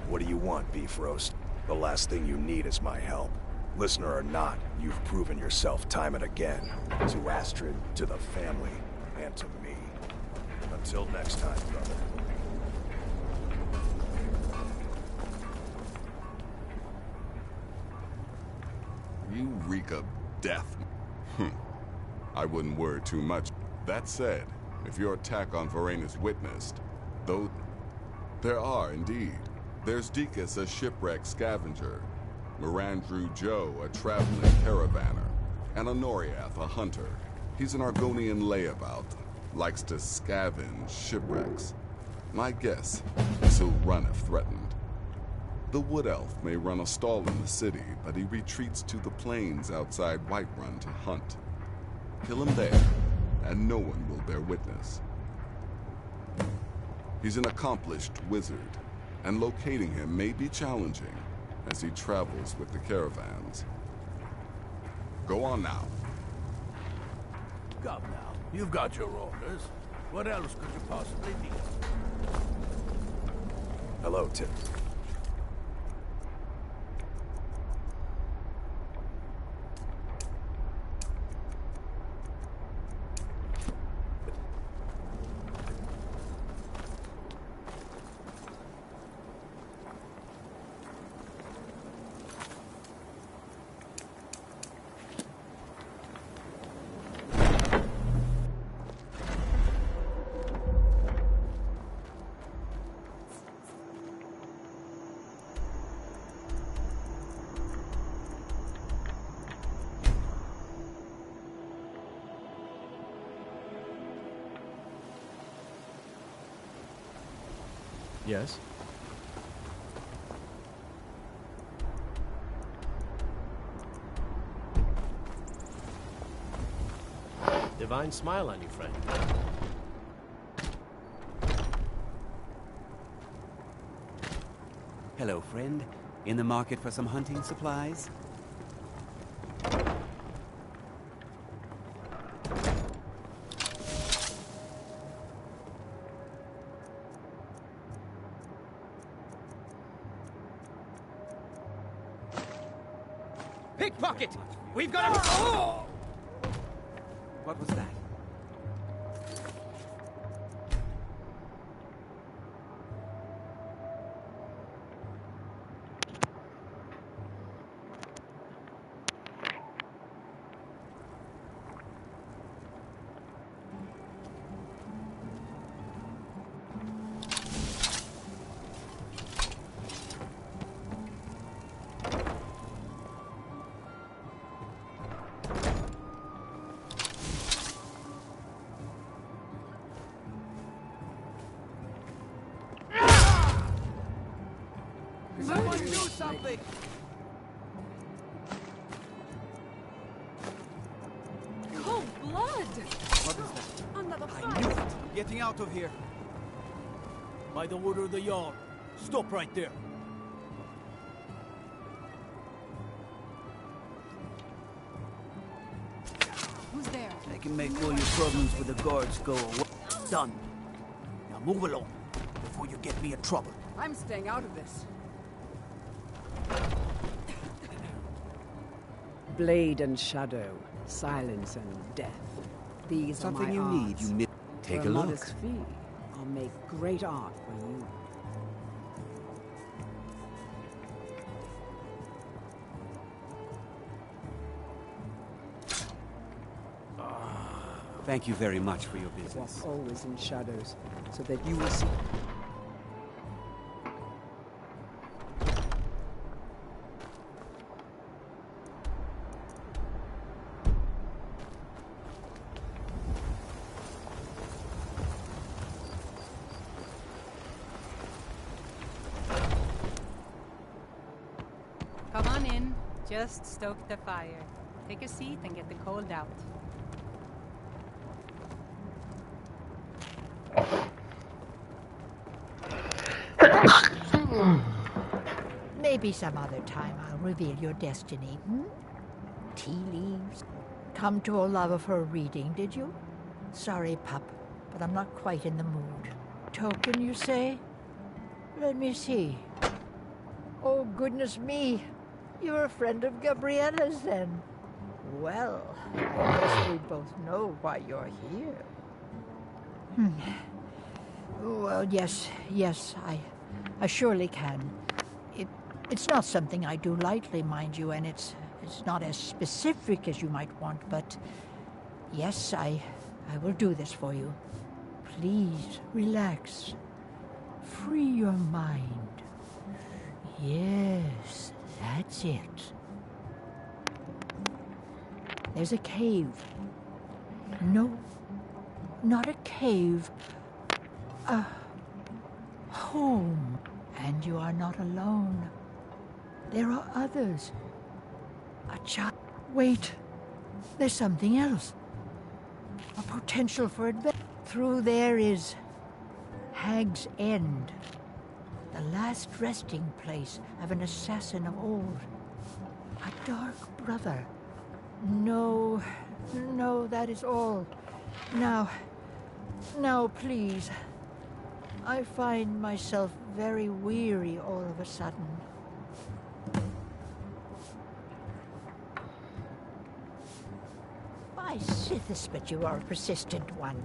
What do you want, Beef Roast? The last thing you need is my help. Listener or not, you've proven yourself time and again. To Astrid, to the family, and to me. Until next time, brother. You reek of death. I wouldn't worry too much. That said, if your attack on Varane is witnessed, though there are indeed. There's Dekas, a shipwrecked scavenger, Mirandru Joe, a traveling caravaner, and Honoriath, a hunter. He's an Argonian layabout. Likes to scavenge shipwrecks. My guess is he'll run if threatened. The Wood Elf may run a stall in the city, but he retreats to the plains outside Whiterun to hunt. Kill him there, and no one will bear witness. He's an accomplished wizard, and locating him may be challenging as he travels with the caravans. Go on now. Come now. You've got your orders. What else could you possibly need? Hello, Tim. Yes? Divine smile on you, friend. Hello, friend. In the market for some hunting supplies? Pickpocket! We've got a... Oh! What was that? Someone do something! Cold blood! What is that? Another I knew it! I'm getting out of here. By the order of the Jarl. Stop right there. Who's there? I can make all your problems with the guards go away. Done. Now move along, before you get me in trouble. I'm staying out of this. Blade and shadow, silence and death. These Something are my you arts. need, you Take For a a look. modest fee, I'll make great art for you. Thank you very much for your business. Walk always in shadows, so that you will see. Come on in. Just stoke the fire. Take a seat and get the cold out. Maybe some other time I'll reveal your destiny, hmm? Tea leaves. Come to a lover for a reading, did you? Sorry, pup, but I'm not quite in the mood. Token, you say? Let me see. Oh, goodness me. You're a friend of Gabriella's, then. Well, I guess we both know why you're here. Well, yes, I surely can. It's not something I do lightly, mind you, and it's not as specific as you might want, but yes, I will do this for you. Please, relax. Free your mind. Yes, that's it. There's a cave. No, not a cave. A home. And you are not alone. There are others. A child. Wait. There's something else. A potential for adventure. Through there is Hag's End. The last resting place of an assassin of old. A dark brother. No, no, that is all. Now, please. I find myself very weary all of a sudden. By Sithis, but you are a persistent one.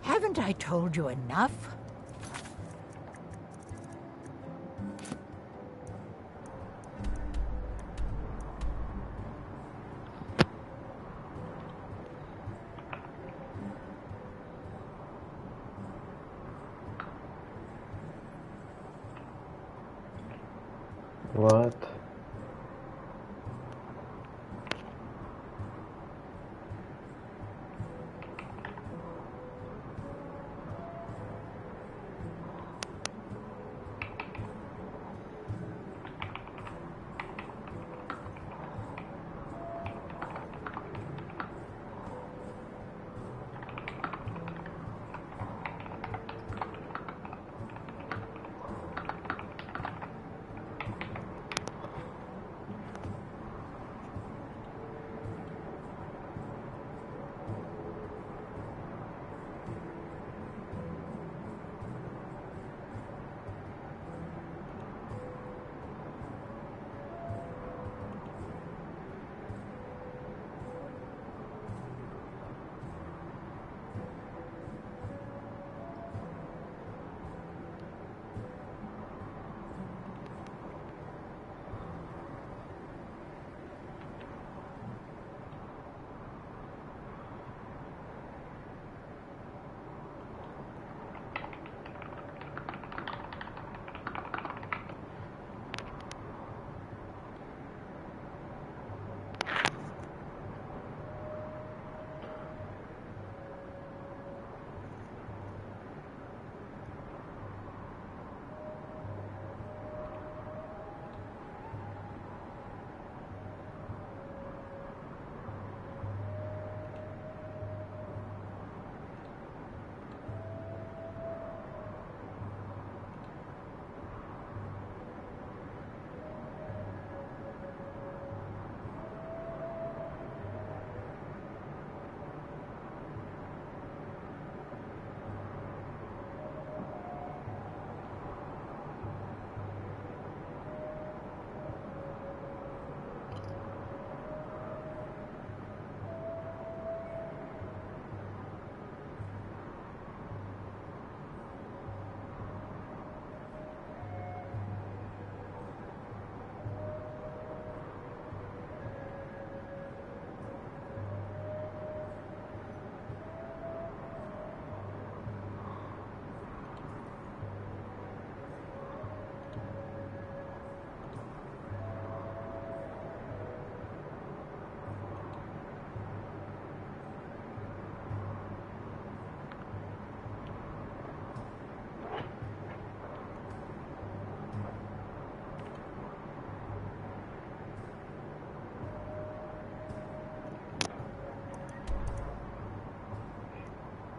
Haven't I told you enough? What?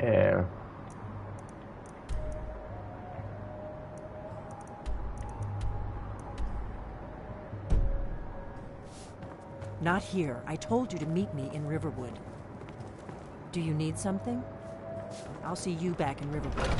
É. Not here. I told you to meet me in Riverwood. Do you need something? I'll see you back in Riverwood.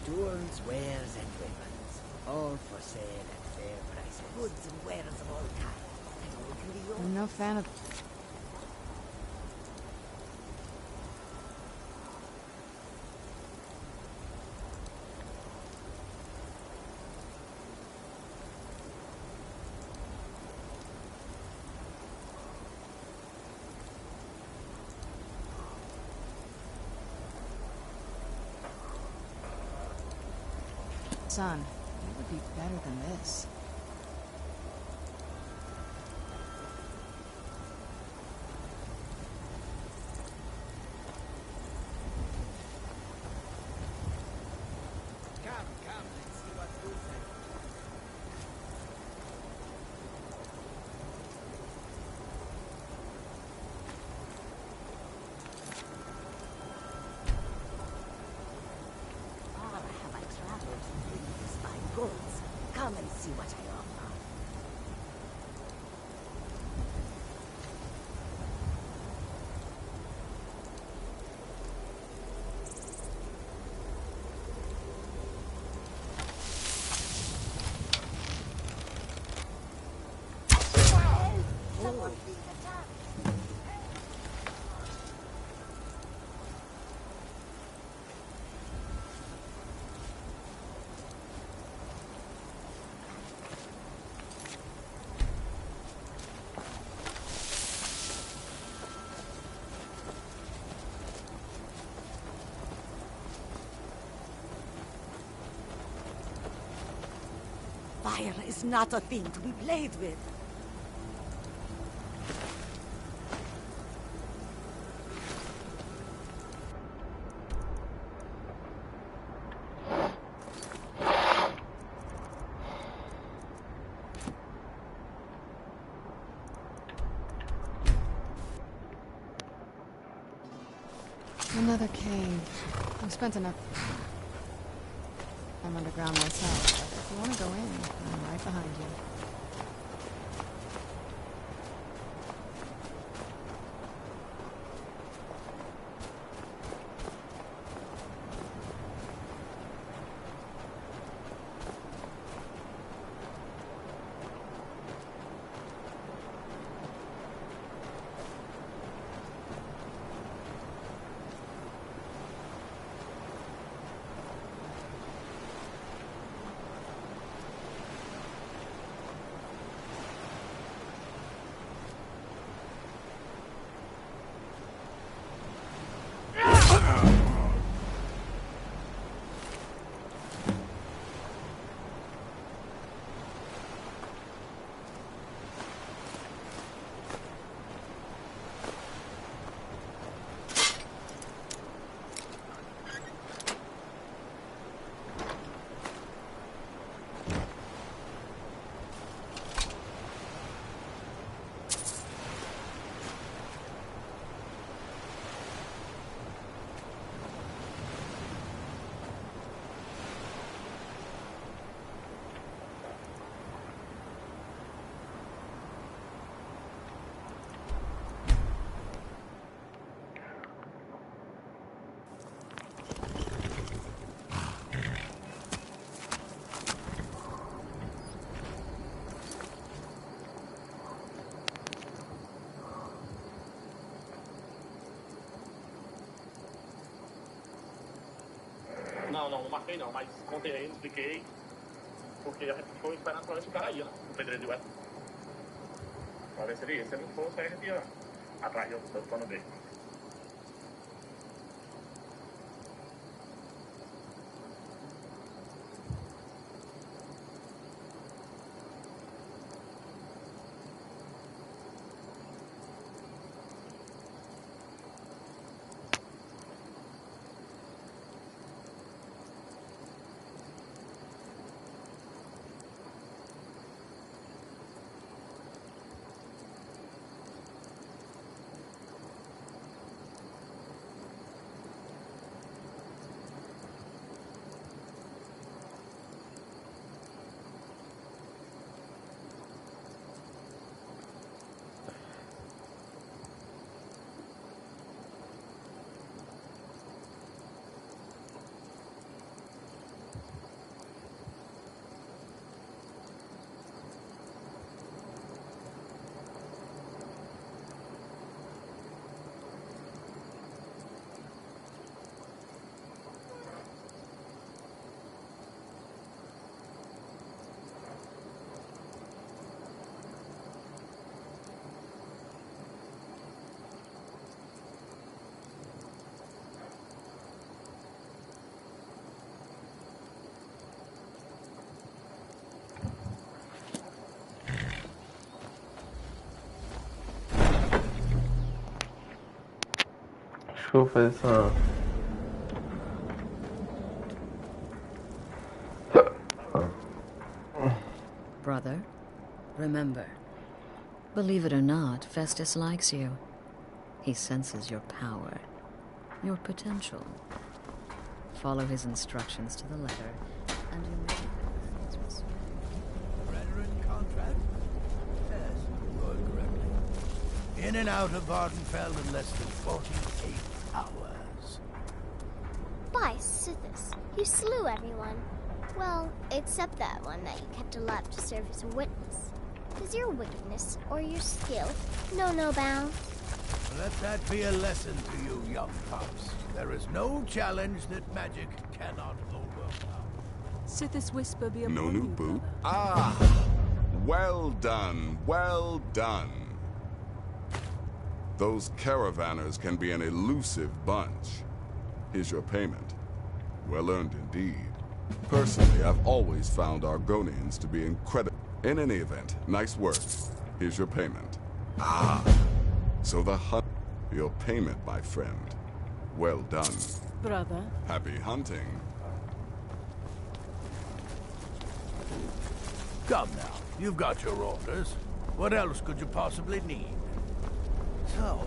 Tools, wares, and weapons. All for sale at fair prices. Goods and wares of all kinds. I'm no fan of... sun. It would be better than this. Come, let's see what's good there. Far have I traveled to bring these fine goods. Come and see what I offer. Someone's being attacked. Fire is not a thing to be played with. Another cave. I've spent enough time underground myself, but if you want to go in, I'm right behind you. Não marquei não, mas contei aí, expliquei, porque a gente ficou esperando pra ver se o cara ia, né? O pedreiro de West. Pra ver se ele ia. Se ele não fosse, aí a gente ia atrás do plano B. que eu vou fazer essa... Brother, remember, believe it or not, Festus likes you. He senses your power, your potential. Follow his instructions to the letter, and you may have his Brethren contract? Yes, going correctly. In and out of Vardenfell in less than 48 hours. By Sithis, you slew everyone. Well, except that one that you kept alive to serve as a witness. Does your wickedness or your skill know no bounds? Let that be a lesson to you, young pups. There is no challenge that magic cannot overcome. Sithis whisper be No upon new you, boot? brother. Ah! Well done, well done. Those caravanners can be an elusive bunch. Here's your payment. Well earned indeed. Personally, I've always found Argonians to be incredible. In any event, nice work. Here's your payment. Ah! So the hunt... Your payment, my friend. Well done. Brother. Happy hunting. Come now, you've got your orders. What else could you possibly need? So,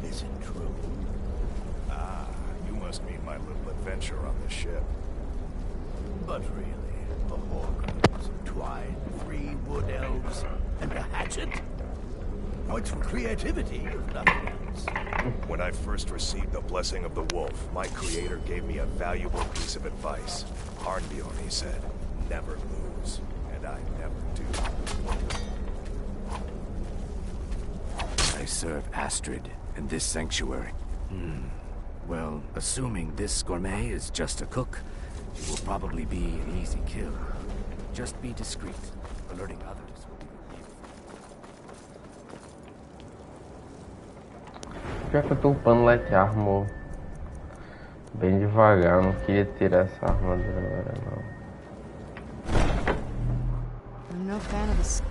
is it true? Ah, you must mean my little adventure on the ship. But really, a Horcrux, some twine, 3 wood elves, and a hatchet? Points for creativity, if nothing else. When I first received the blessing of the wolf, my creator gave me a valuable piece of advice. Arnbjorn, he said, never lose. And I never do. I serve Astrid in this sanctuary. Well, assuming this gourmet is just a cook, it will probably be an easy kill. Just be discreet. Alerting others will be Pior que eu tô upando Light Armor bem devagar, não queria tirar essa armadura agora não. I'm no fan of this.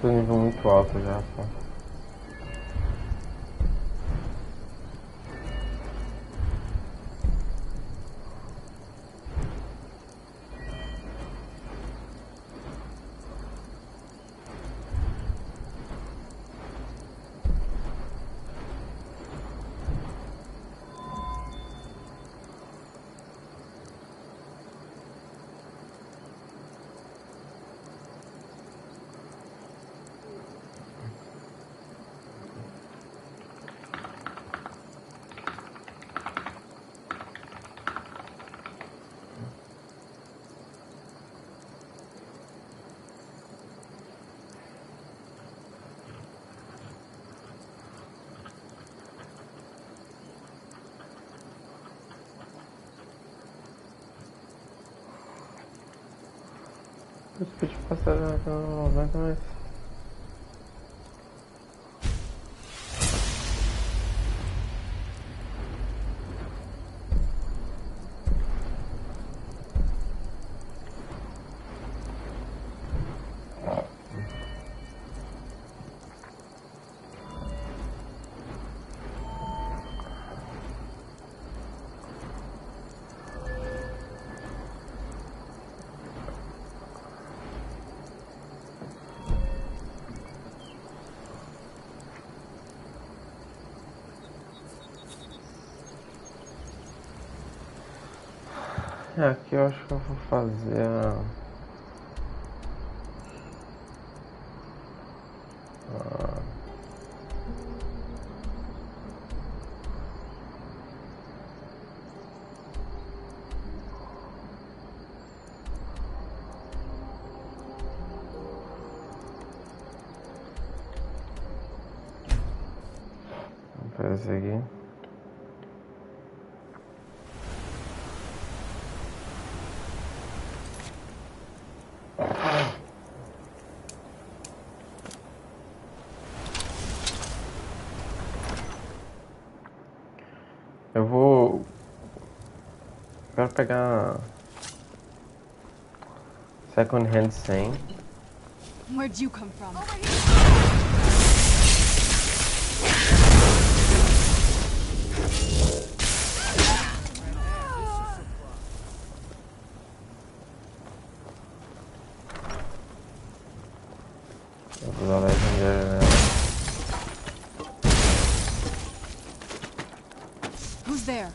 Tô nível muito alto já, pô. Eu podia passar não aguento mais. Aqui eu acho que eu vou fazer a... Vamos fazer isso aqui. Eu vou... Quero pegar... Second hand 100. Where'd you come from? Vou usar Legendary. Who's there?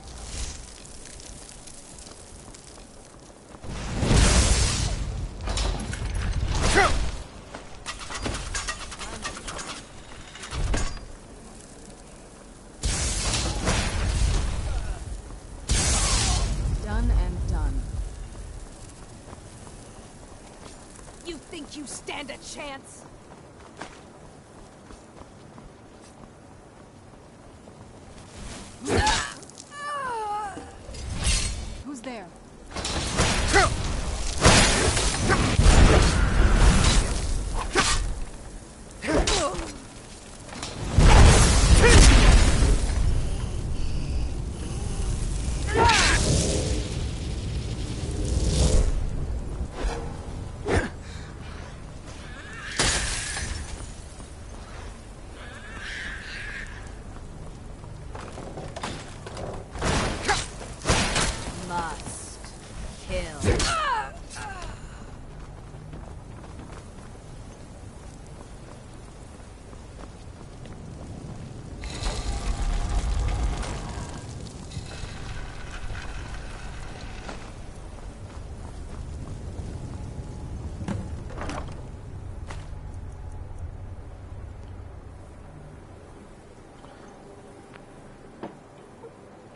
Done and done. You think you stand a chance? Who's there? Must kill.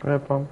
Epa.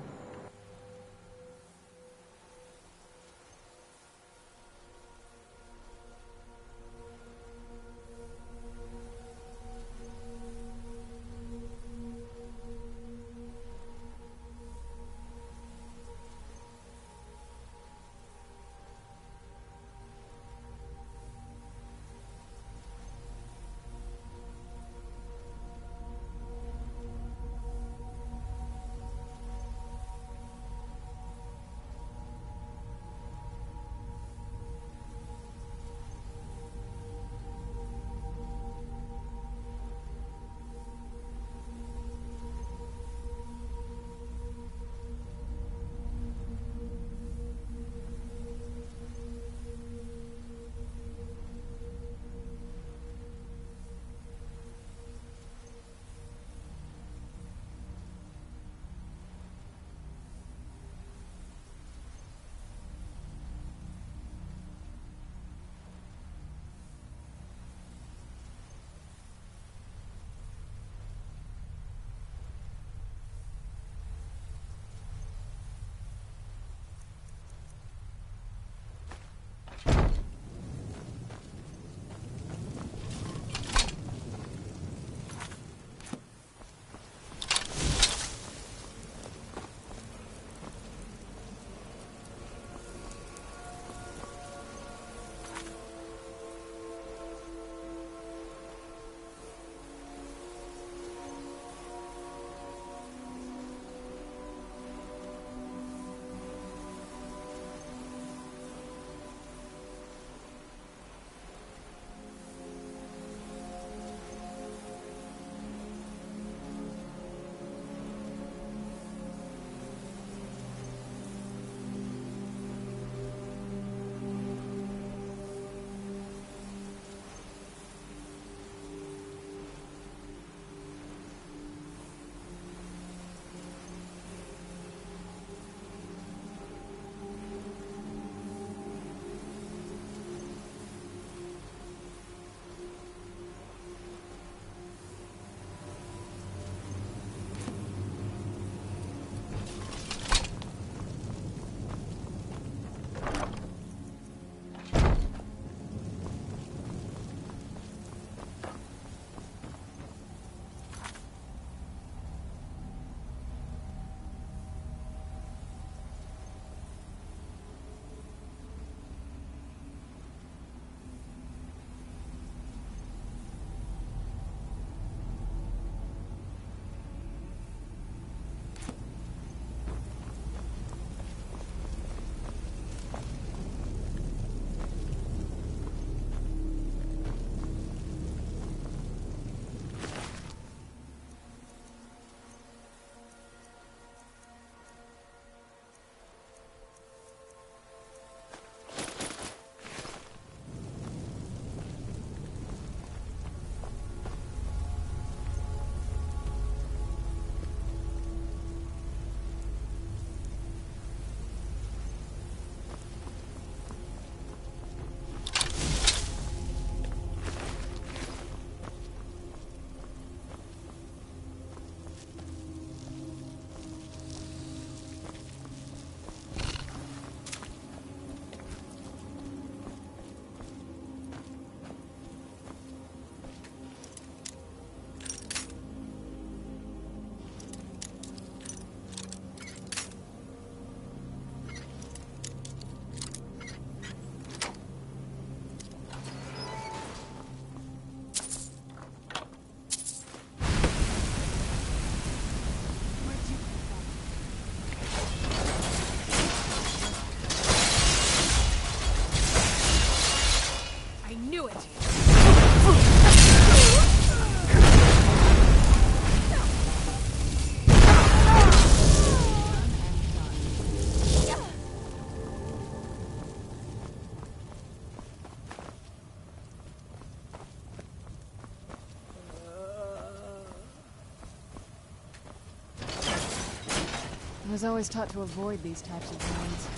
I was always taught to avoid these types of zones.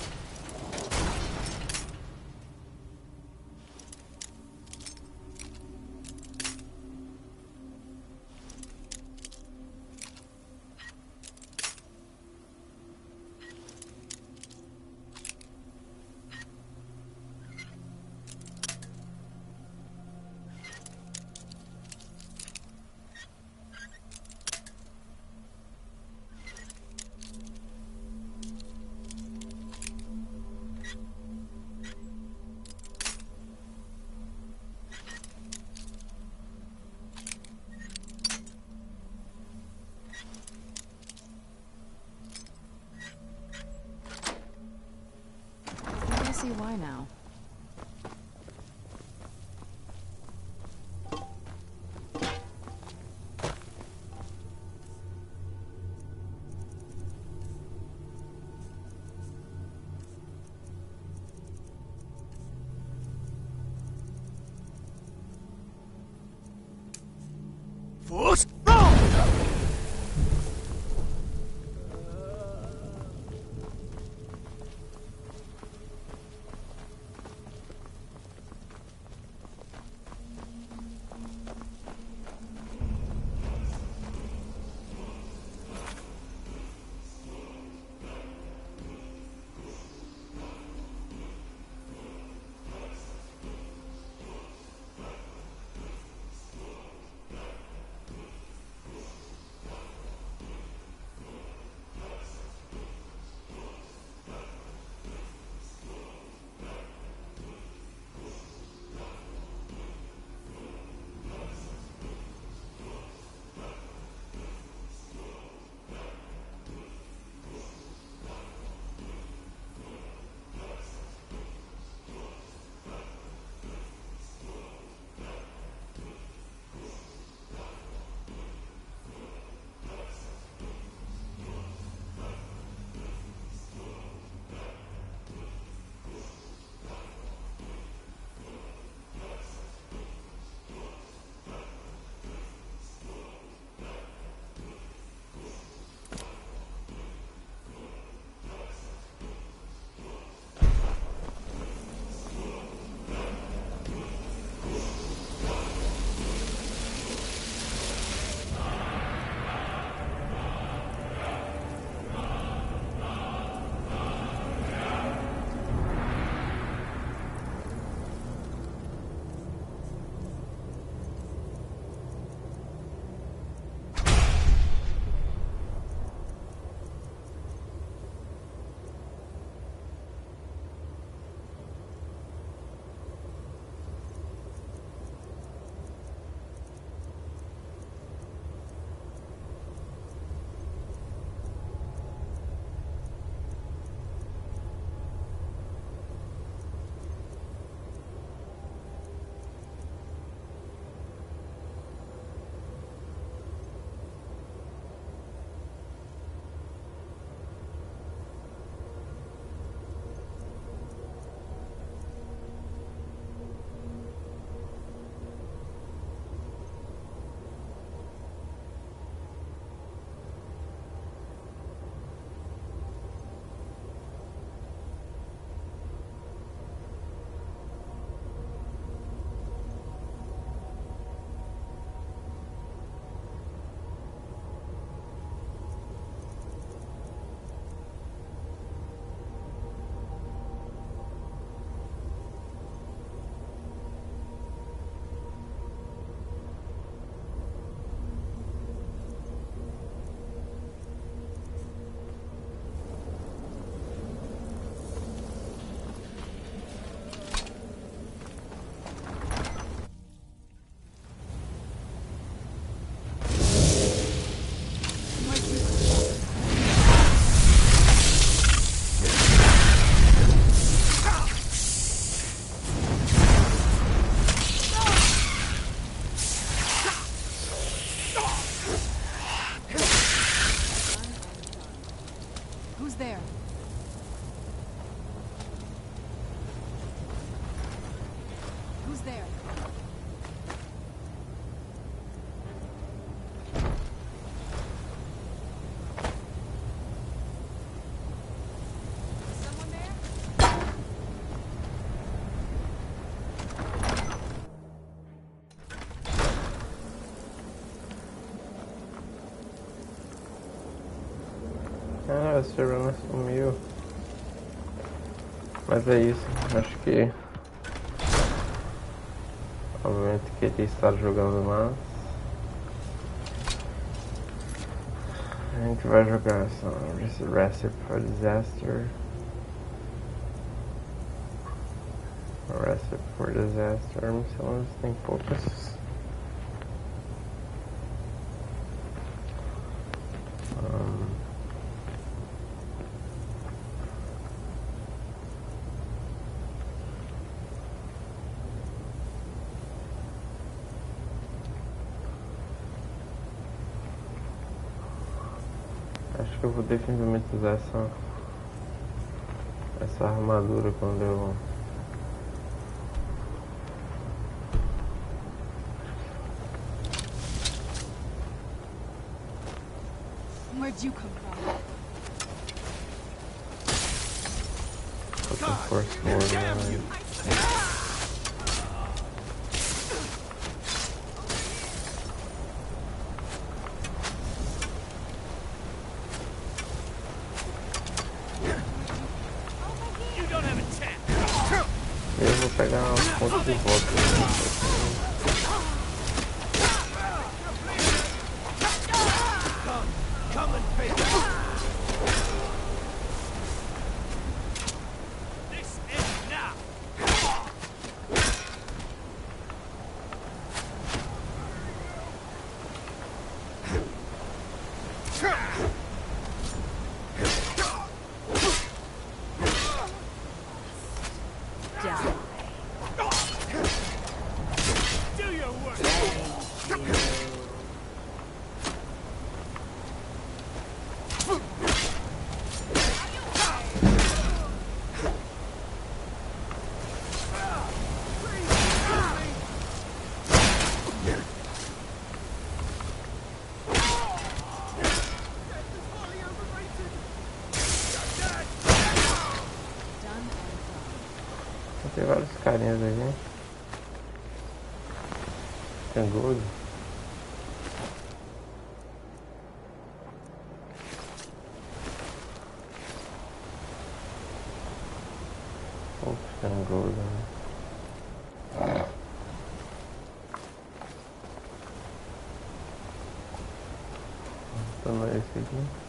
I see why now. Force! Serena sumiu. Mas é isso, acho que obviamente queria estar jogando mais. A gente vai jogar essa Recipe for Disaster. Recipe for Disaster, missões tem poucas. Acho que eu vou definitivamente usar essa armadura quando eu... Where'd you come from? Force forward. Eu vou pegar um ponto de volta. Tem vários carinhas aí. Tem gold. Opa, tem gold, né? Então é esse aqui.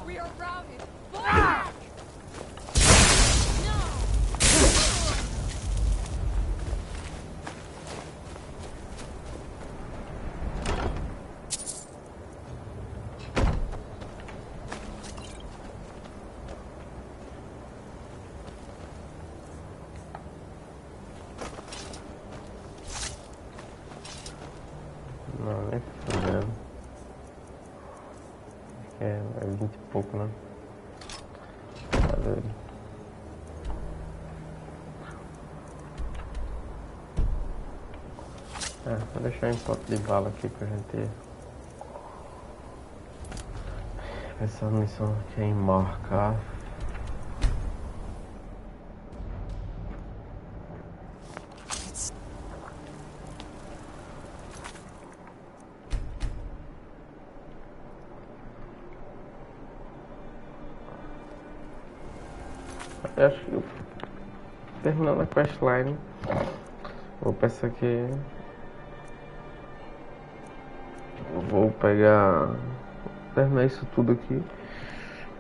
We are routed. Não, nem fudendo. É 20 e pouco, né? Valeu. Vou deixar em pote de bala aqui pra gente... Essa missão aqui é em marcar. Eu acho que terminando a questline, vou pensar aqui. Vou pegar. Terminar isso tudo aqui.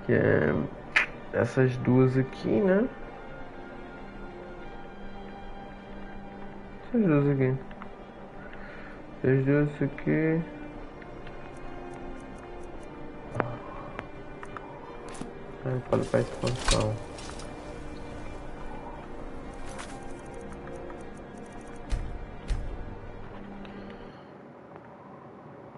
Que é essas duas aqui, né? Essas duas aqui. Essas duas aqui. Pode para a expansão.